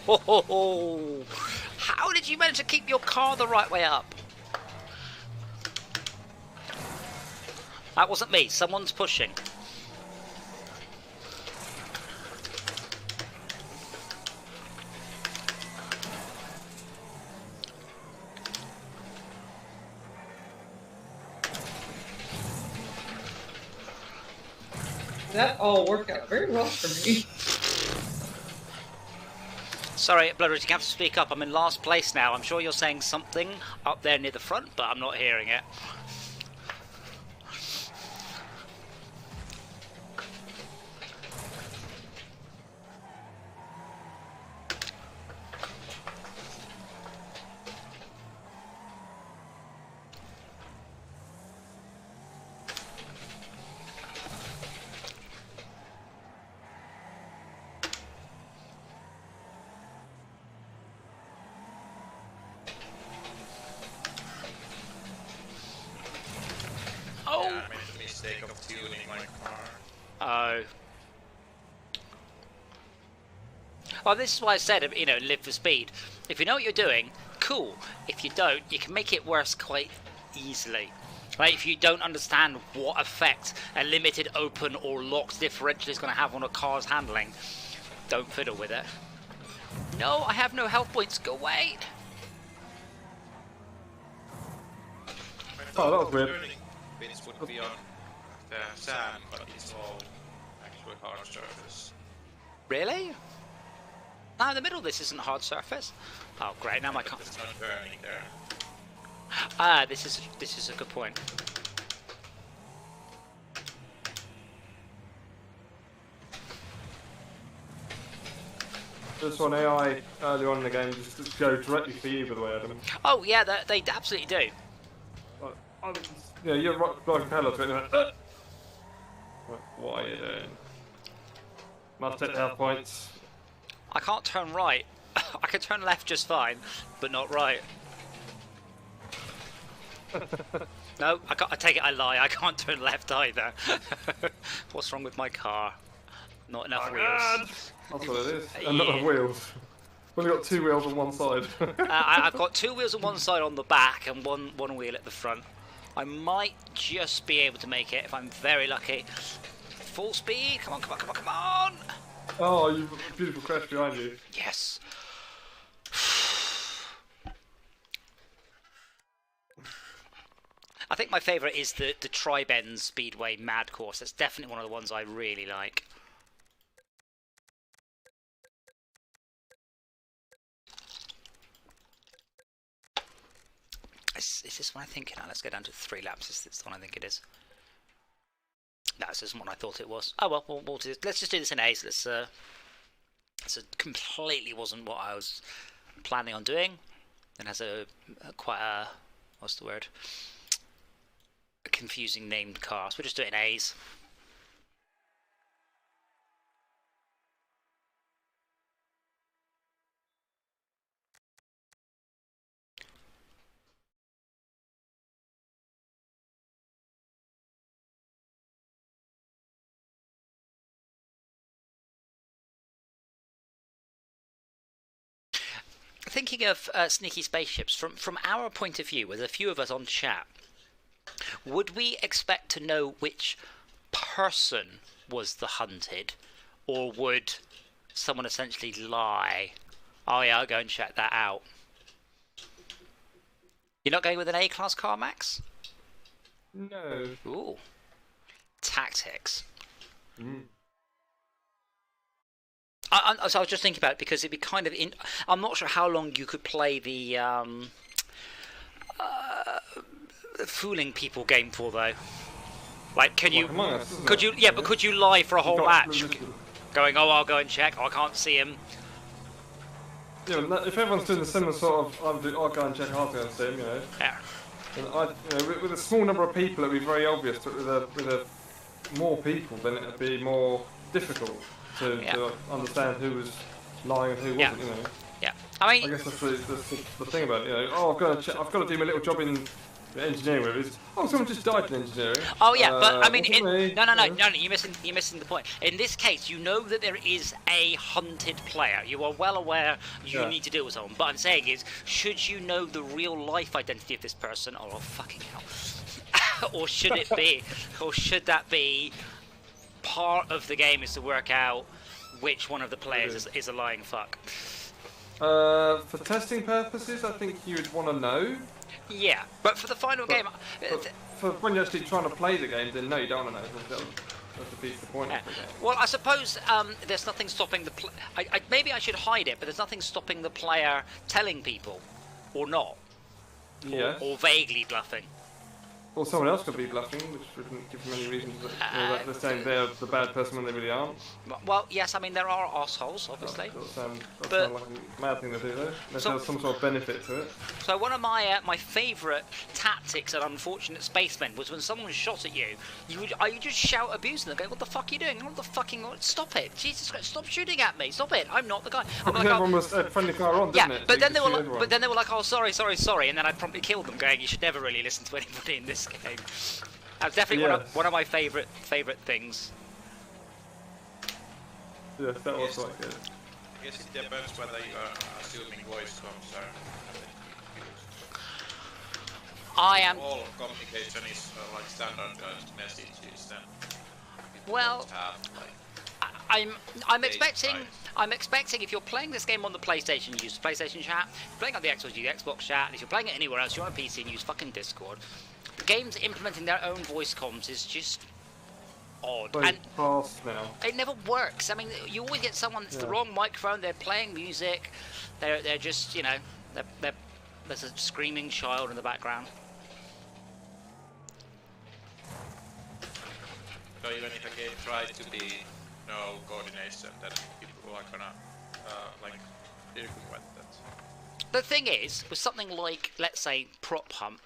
Oh, how did you manage to keep your car the right way up? That wasn't me. Someone's pushing. That all worked out very well for me. Sorry, Bloodridge, you have to speak up. I'm in last place now. I'm sure you're saying something up there near the front, but I'm not hearing it. Yeah, I made the mistake of tuning my car. Oh. Well, this is why I said, you know, live for speed. If you know what you're doing, cool. If you don't, you can make it worse quite easily. Right? If you don't understand what effect a limited open or locked differential is going to have on a car's handling, don't fiddle with it. No, I have no health points. Go away. Oh, that was weird. Turning bits would be on the sand, but it's all actually hard surface. Really? No, in the middle this isn't hard surface. Oh, great. Now my car. It's not burning there. Ah, this is a good point. Just on AI earlier on in the game, just go directly for you, by the way, Adam. Oh yeah, they absolutely do. Yeah, you're right, blocking parallel to it. And like, what are you doing? Must take the health points. I can't turn right. I can turn left just fine, but not right. No, I take it I lie. I can't turn left either. What's wrong with my car? Not enough wheels. That's what it is. And not enough wheels. We've only got 2 wheels on one side. I've got 2 wheels on one side on the back and one wheel at the front. I might just be able to make it if I'm very lucky. Full speed. Come on, come on, come on, come on. Oh, you've got a beautiful crash behind you. Yes. I think my favourite is the Tri-Bend Speedway Mad Course. That's definitely one of the ones I really like. Is this one I think? No, let's go down to 3 laps. Is this the one I think it is? No, this isn't what I thought it was. Oh well, let's just do this in A's. This completely wasn't what I was planning on doing. It has quite a what's the word? A confusing named car. So we'll just do it in A's. thinking of sneaky spaceships, from our point of view, with a few of us on chat, would we expect to know which person was the hunted, or would someone essentially lie? Oh yeah, I'll go and check that out. You're not going with an A-class car, Max? No. Ooh. Tactics. So I was just thinking about it because it'd be kind of... I'm not sure how long you could play the fooling people game for, though. Like, can you... Could you... Yeah, but could you lie for a whole match? Going, oh, I'll go and check. Oh, I can't see him. Yeah, if everyone's doing the similar sort of, I'll go and check, I'll go and see him, you know. Yeah. And with a small number of people, it'd be very obvious, but with more people, then it'd be more difficult to understand who was lying and who wasn't, you know. Yeah. I mean, I guess that's the thing about it, you know. Oh, I've got to do my little job in engineering with is. Oh, someone just died in engineering. Oh yeah, but I mean, no, you're missing the point. In this case, you know that there is a hunted player. You are well aware you need to deal with someone. But I'm saying is, should you know the real life identity of this person? Oh fucking hell! Or should it be? Or should that be part of the game? Is to work out which one of the players is a lying fuck. For testing purposes, I think you would want to know. Yeah, but for the final game... For when you're actually trying to play the game, then no, you don't want to know. That defeats the point of the game. Well, I suppose there's nothing stopping the... maybe I should hide it, but there's nothing stopping the player telling people, or not. Or vaguely bluffing. Or someone else could be bluffing, which wouldn't give them any reason that they're saying they're the bad person when they really aren't. Well, yes, I mean, there are arseholes, obviously. That sounds like a mad thing to do, though. Unless there's some sort of benefit to it. So one of my my favourite tactics at Unfortunate Spacemen was when someone shot at you, you just shout abuse them, go, what the fuck are you doing? What the fucking... Stop it! Jesus Christ, stop shooting at me! Stop it! I'm not the guy. Everyone was a friendly fire on, didn't it? But then they were like, oh, sorry, and then I promptly killed them, going, you should never really listen to anybody in this game. That's definitely one of my favourite things. Yes, that was quite good. I guess it depends whether you are assuming voice comms or... I am... All communication is like standardized messages, then well, have, like, I'm expecting if you're playing this game on the PlayStation, you use PlayStation chat. If you're playing on the Xbox, you use Xbox chat. If you're playing it anywhere else, you're on a PC and use fucking Discord. The games implementing their own voice comms is just odd. And fast now. It never works. I mean, you always get someone that's the wrong microphone. They're playing music. They're just, you know, there's a screaming child in the background. So even if a game tries to be no coordination, then people are gonna like circumvent that. The thing is, with something like, let's say, Prop Hunt,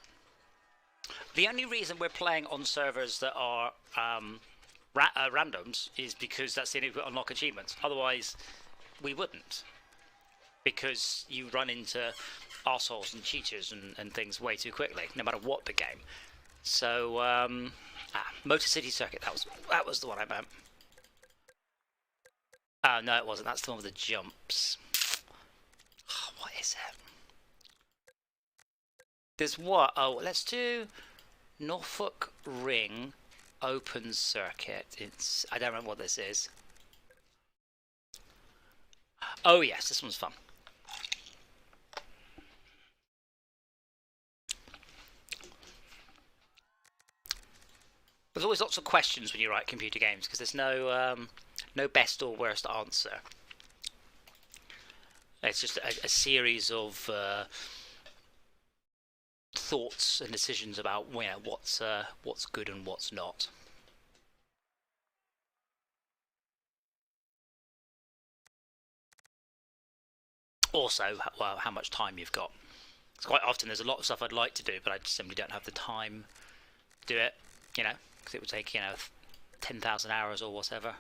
the only reason we're playing on servers that are randoms is because that's the only way we unlock achievements. Otherwise, we wouldn't. Because you run into arseholes and cheaters and things way too quickly, no matter what the game. So, Motor City Circuit, that was the one I meant. Oh, no, it wasn't. That's the one with the jumps. Oh, what is it? There's what? Oh, let's do Norfolk Ring Open Circuit. I don't remember what this is. Oh, yes, this one's fun. There's always lots of questions when you write computer games because there's no best or worst answer. It's just a series of thoughts and decisions about what's good and what's not. Also, well, how much time you've got. It's quite often there's a lot of stuff I'd like to do, but I just simply don't have the time to do it. You know, because it would take 10,000 hours or whatever.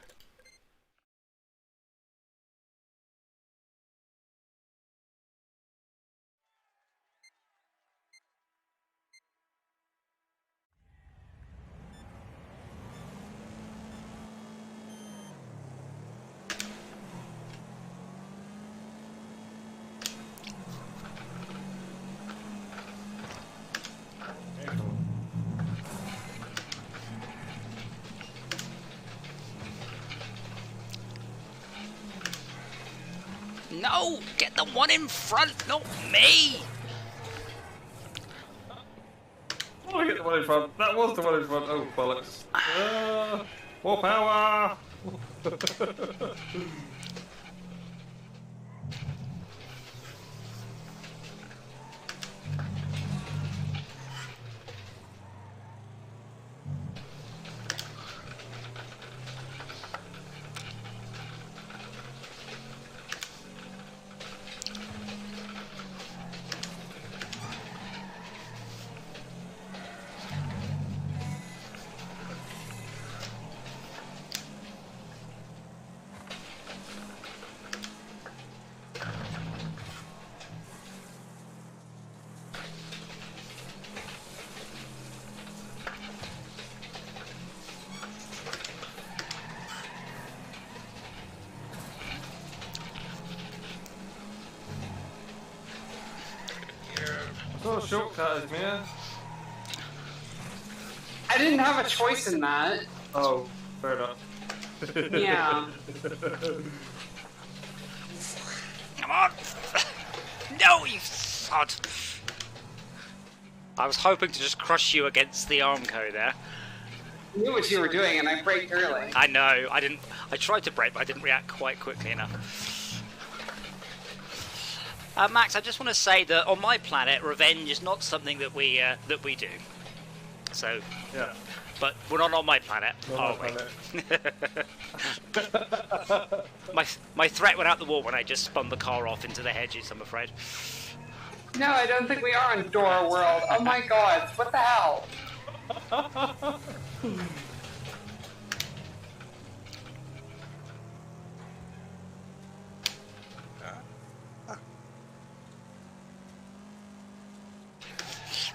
No! Get the one in front, not me! Oh, get the one in front. That was the one in front. Oh, bollocks. More power! It's not a shortcut, is Mia? I didn't have a choice in that. Oh, fair enough. Yeah. Come on! No, you sod! I was hoping to just crush you against the Armco there. I knew what you were doing, and I braked early. I know, I didn't. I tried to brake, but I didn't react quite quickly enough. Max, I just want to say that on my planet, revenge is not something that we do. So, Yeah. but we're not on my planet, are we? My threat went out the wall when I just spun the car off into the hedges, I'm afraid. No, I don't think we are in Dora World. Oh my god, what the hell?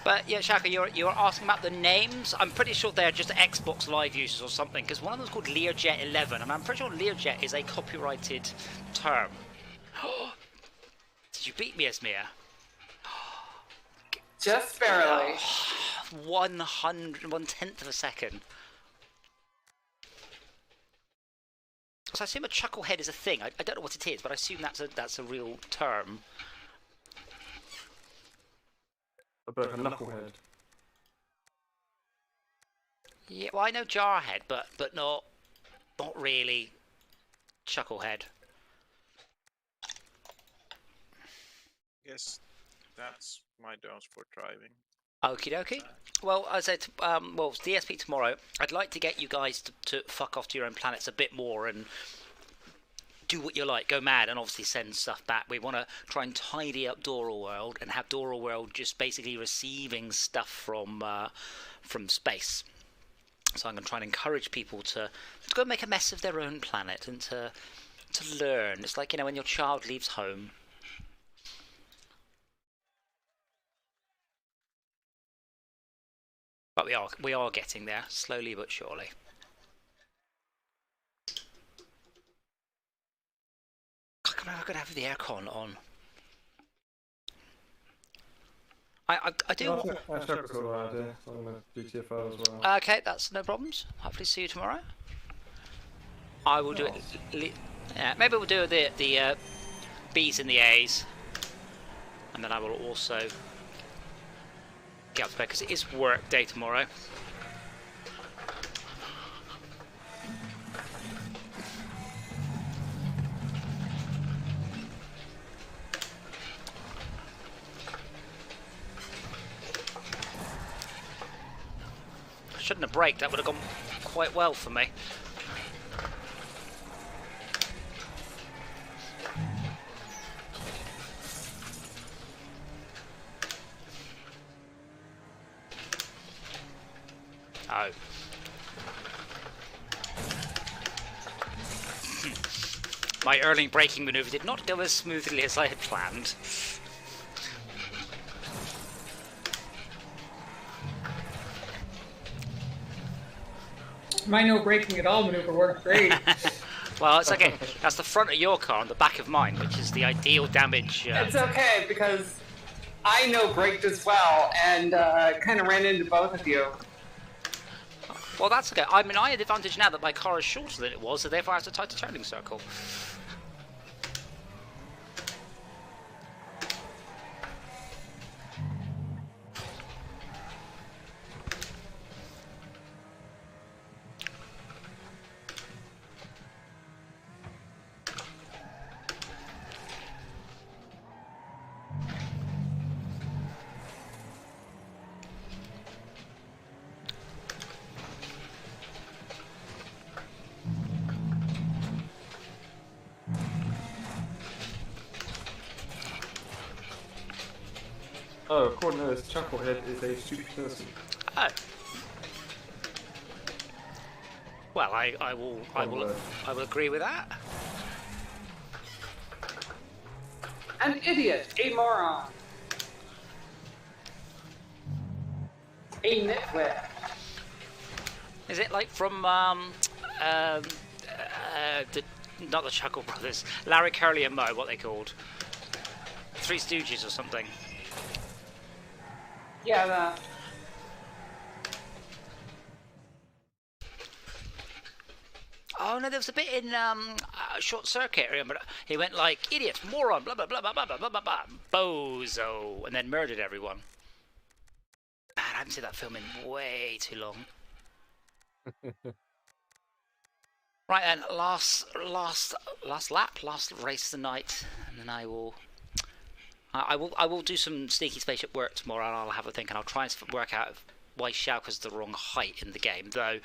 But yeah, Shaka, you're asking about the names. I'm pretty sure they're just Xbox Live users or something, because one of them's called Learjet 11, and I'm pretty sure Learjet is a copyrighted term. Did you beat me, Esmir? Just barely. 1/110th of a second. So I assume a chucklehead is a thing. I don't know what it is, but I assume that's a real term. A bit like a knucklehead. Yeah, well I know jarhead, but not really chucklehead. Yes, that's my dose for driving. Okie dokie. Well, as I said, well, it's DSP tomorrow. I'd like to get you guys to fuck off to your own planets a bit more and do what you like, go mad, and obviously send stuff back. We want to try and tidy up Dora World and have Dora World just basically receiving stuff from space. So I'm going to try and encourage people to go make a mess of their own planet and to learn. It's like, you know, when your child leaves home. But we are getting there, slowly but surely. I'm going to have the aircon on. I do. I think Shaka's got an idea on the GTFO as well. Okay, that's no problems. Hopefully, see you tomorrow. I will do it. Yeah, maybe we'll do the B's and the A's, and then I will also get up to bed because it is work day tomorrow. Shouldn't have braked, that would have gone quite well for me. Oh. My early braking manoeuvre did not go as smoothly as I had planned. My no braking at all maneuver worked great. Well, it's okay. That's the front of your car and the back of mine, which is the ideal damage. It's okay, because I know braked as well, and kind of ran into both of you. Well, that's okay. I mean, I had the advantage now that my car is shorter than it was, so therefore I have a tighter turning circle. Oh, according to this, Chucklehead is a stupid person. Oh. Well, I will agree with that. An idiot, a moron, a nitwit. Is it like from not the Chuckle Brothers, Larry, Curly and Moe, what they called? Three Stooges or something. Yeah, that. Oh no, there was a bit in Short Circuit. Remember, he went like idiot, moron, blah blah blah blah blah blah blah blah blah, bozo, and then murdered everyone. Man, I haven't seen that film in way too long. Right then, last lap, last race of the night, and then I will do some sneaky spaceship work tomorrow, and I'll have a think, and I'll try and work out why Shauka's the wrong height in the game. Though,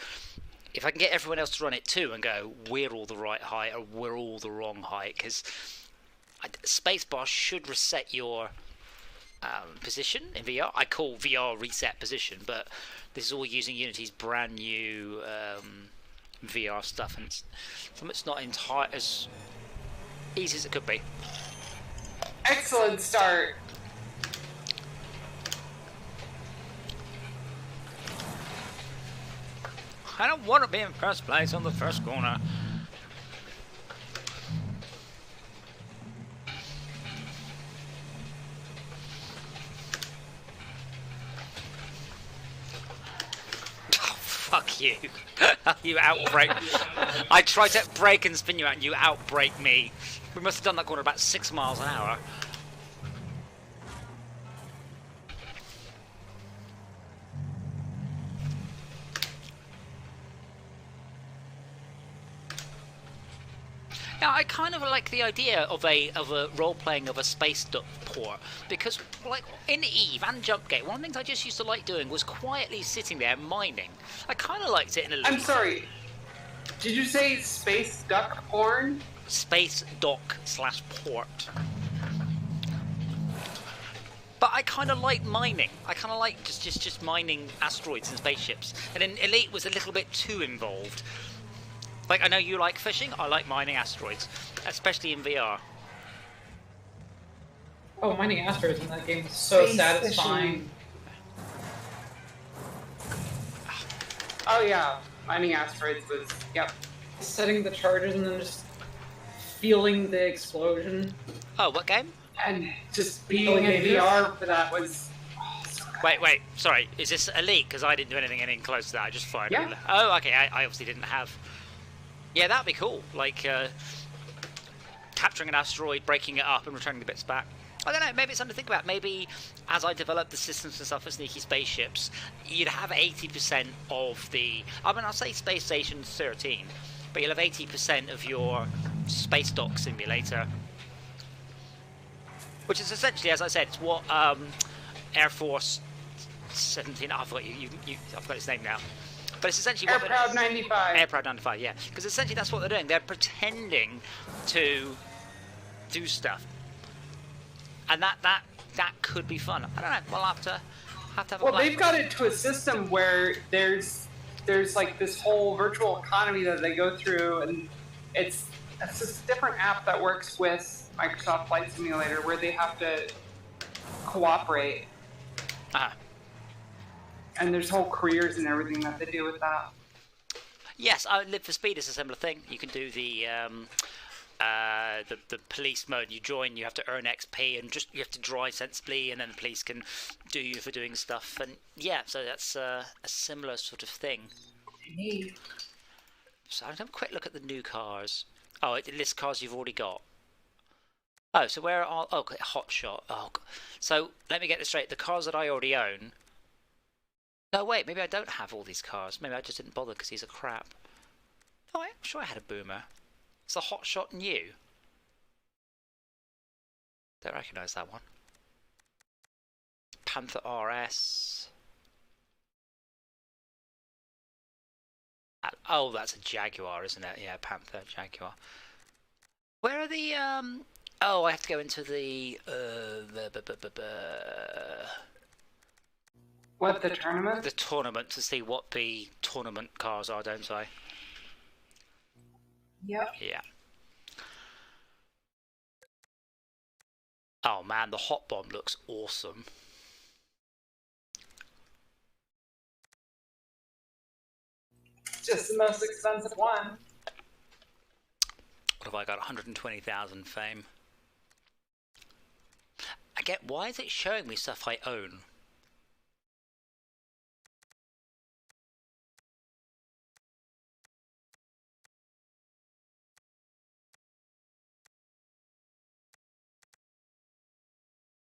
if I can get everyone else to run it too and go, we're all the right height or we're all the wrong height, because spacebar should reset your position in VR. I call VR reset position, but this is all using Unity's brand new VR stuff, and it's not entirely as easy as it could be. Excellent start. I don't want to be in first place on the first corner. Oh, fuck you. You outbrake. I tried to brake and spin you out and you outbrake me. We must have done that corner about 6 miles an hour. Now, I kind of like the idea of a role playing of a space port, because like in Eve and Jumpgate, one of the things I just used to like doing was quietly sitting there mining. I kind of liked it in a. I'm sorry. Did you say space duck porn? Space dock/port. But I kind of like mining. I kind of like just mining asteroids and spaceships. And then Elite was a little bit too involved. Like, I know you like fishing, I like mining asteroids, especially in VR. Oh, mining asteroids in that game is so Space satisfying. Fishing. Oh yeah, mining asteroids was, yep. Setting the charges and then just feeling the explosion. Oh, what game? And just being in VR for that was... Wait, sorry, is this Elite? Because I didn't do anything close to that, I just fired. Yeah. Oh, okay, I obviously didn't have... Yeah, that'd be cool, like capturing an asteroid, breaking it up and returning the bits back. I don't know, maybe it's something to think about. Maybe as I develop the systems and stuff for sneaky spaceships, you'd have 80% of the... I mean, I'll say Space Station 13, but you'll have 80% of your space dock simulator. Which is essentially, as I said, it's what Air Force 17... I've got its name now. But it's essentially what Airproud 95. Airproud 95, yeah. Because essentially that's what they're doing. They're pretending to do stuff. And that could be fun. I don't know. We'll have to have a Well, plan. they've got it to a system where there's like this whole virtual economy that they go through, and it's this different app that works with Microsoft Flight Simulator where they have to cooperate. Ah. And there's whole careers and everything that they do with that. Yes, Live for Speed is a similar thing. You can do the police mode. You join, you have to earn XP, and you have to drive sensibly, and then the police can do you for doing stuff. And yeah, so that's a similar sort of thing. So I'll have a quick look at the new cars. Oh, it lists cars you've already got. Oh, so where are... Oh, okay, Hotshot. Oh, God. So let me get this straight. The cars that I already own... No, wait, maybe I don't have all these cars. Maybe I just didn't bother because these are crap. Oh, I'm sure I had a Boomer. It's a Hotshot new. Don't recognise that one. Panther RS. Oh, that's a Jaguar, isn't it? Yeah, Panther, Jaguar. Where are the Oh, I have to go into the What, the tournament? the tournament to see what the tournament cars are, don't I? Yep. Yeah. Oh man, the hot bomb looks awesome. Just the most expensive one. What have I got? 120,000 fame. I get, why is it showing me stuff I own?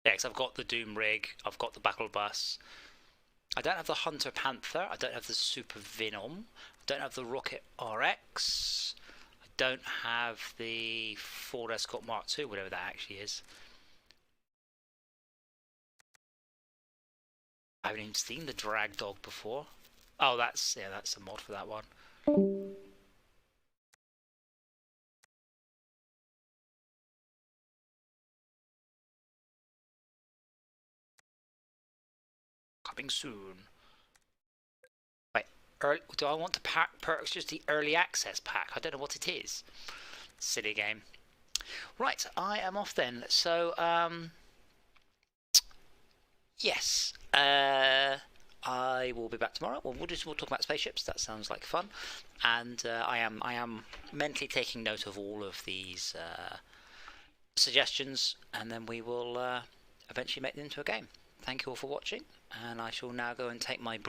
Yeah, because I've got the Doom rig, I've got the Battle Bus. I don't have the Hunter Panther, I don't have the Super Venom, I don't have the Rocket RX, I don't have the Ford Escort Mark II, whatever that actually is. I haven't even seen the Drag Dog before. Oh, that's a mod for that one. Coming soon. Wait, do I want to purchase the early access pack? I don't know what it is. Silly game. Right, I am off then. So, yes. I will be back tomorrow. We'll talk about spaceships. That sounds like fun. And I am mentally taking note of all of these suggestions, and then we will eventually make them into a game. Thank you all for watching, and I shall now go and take my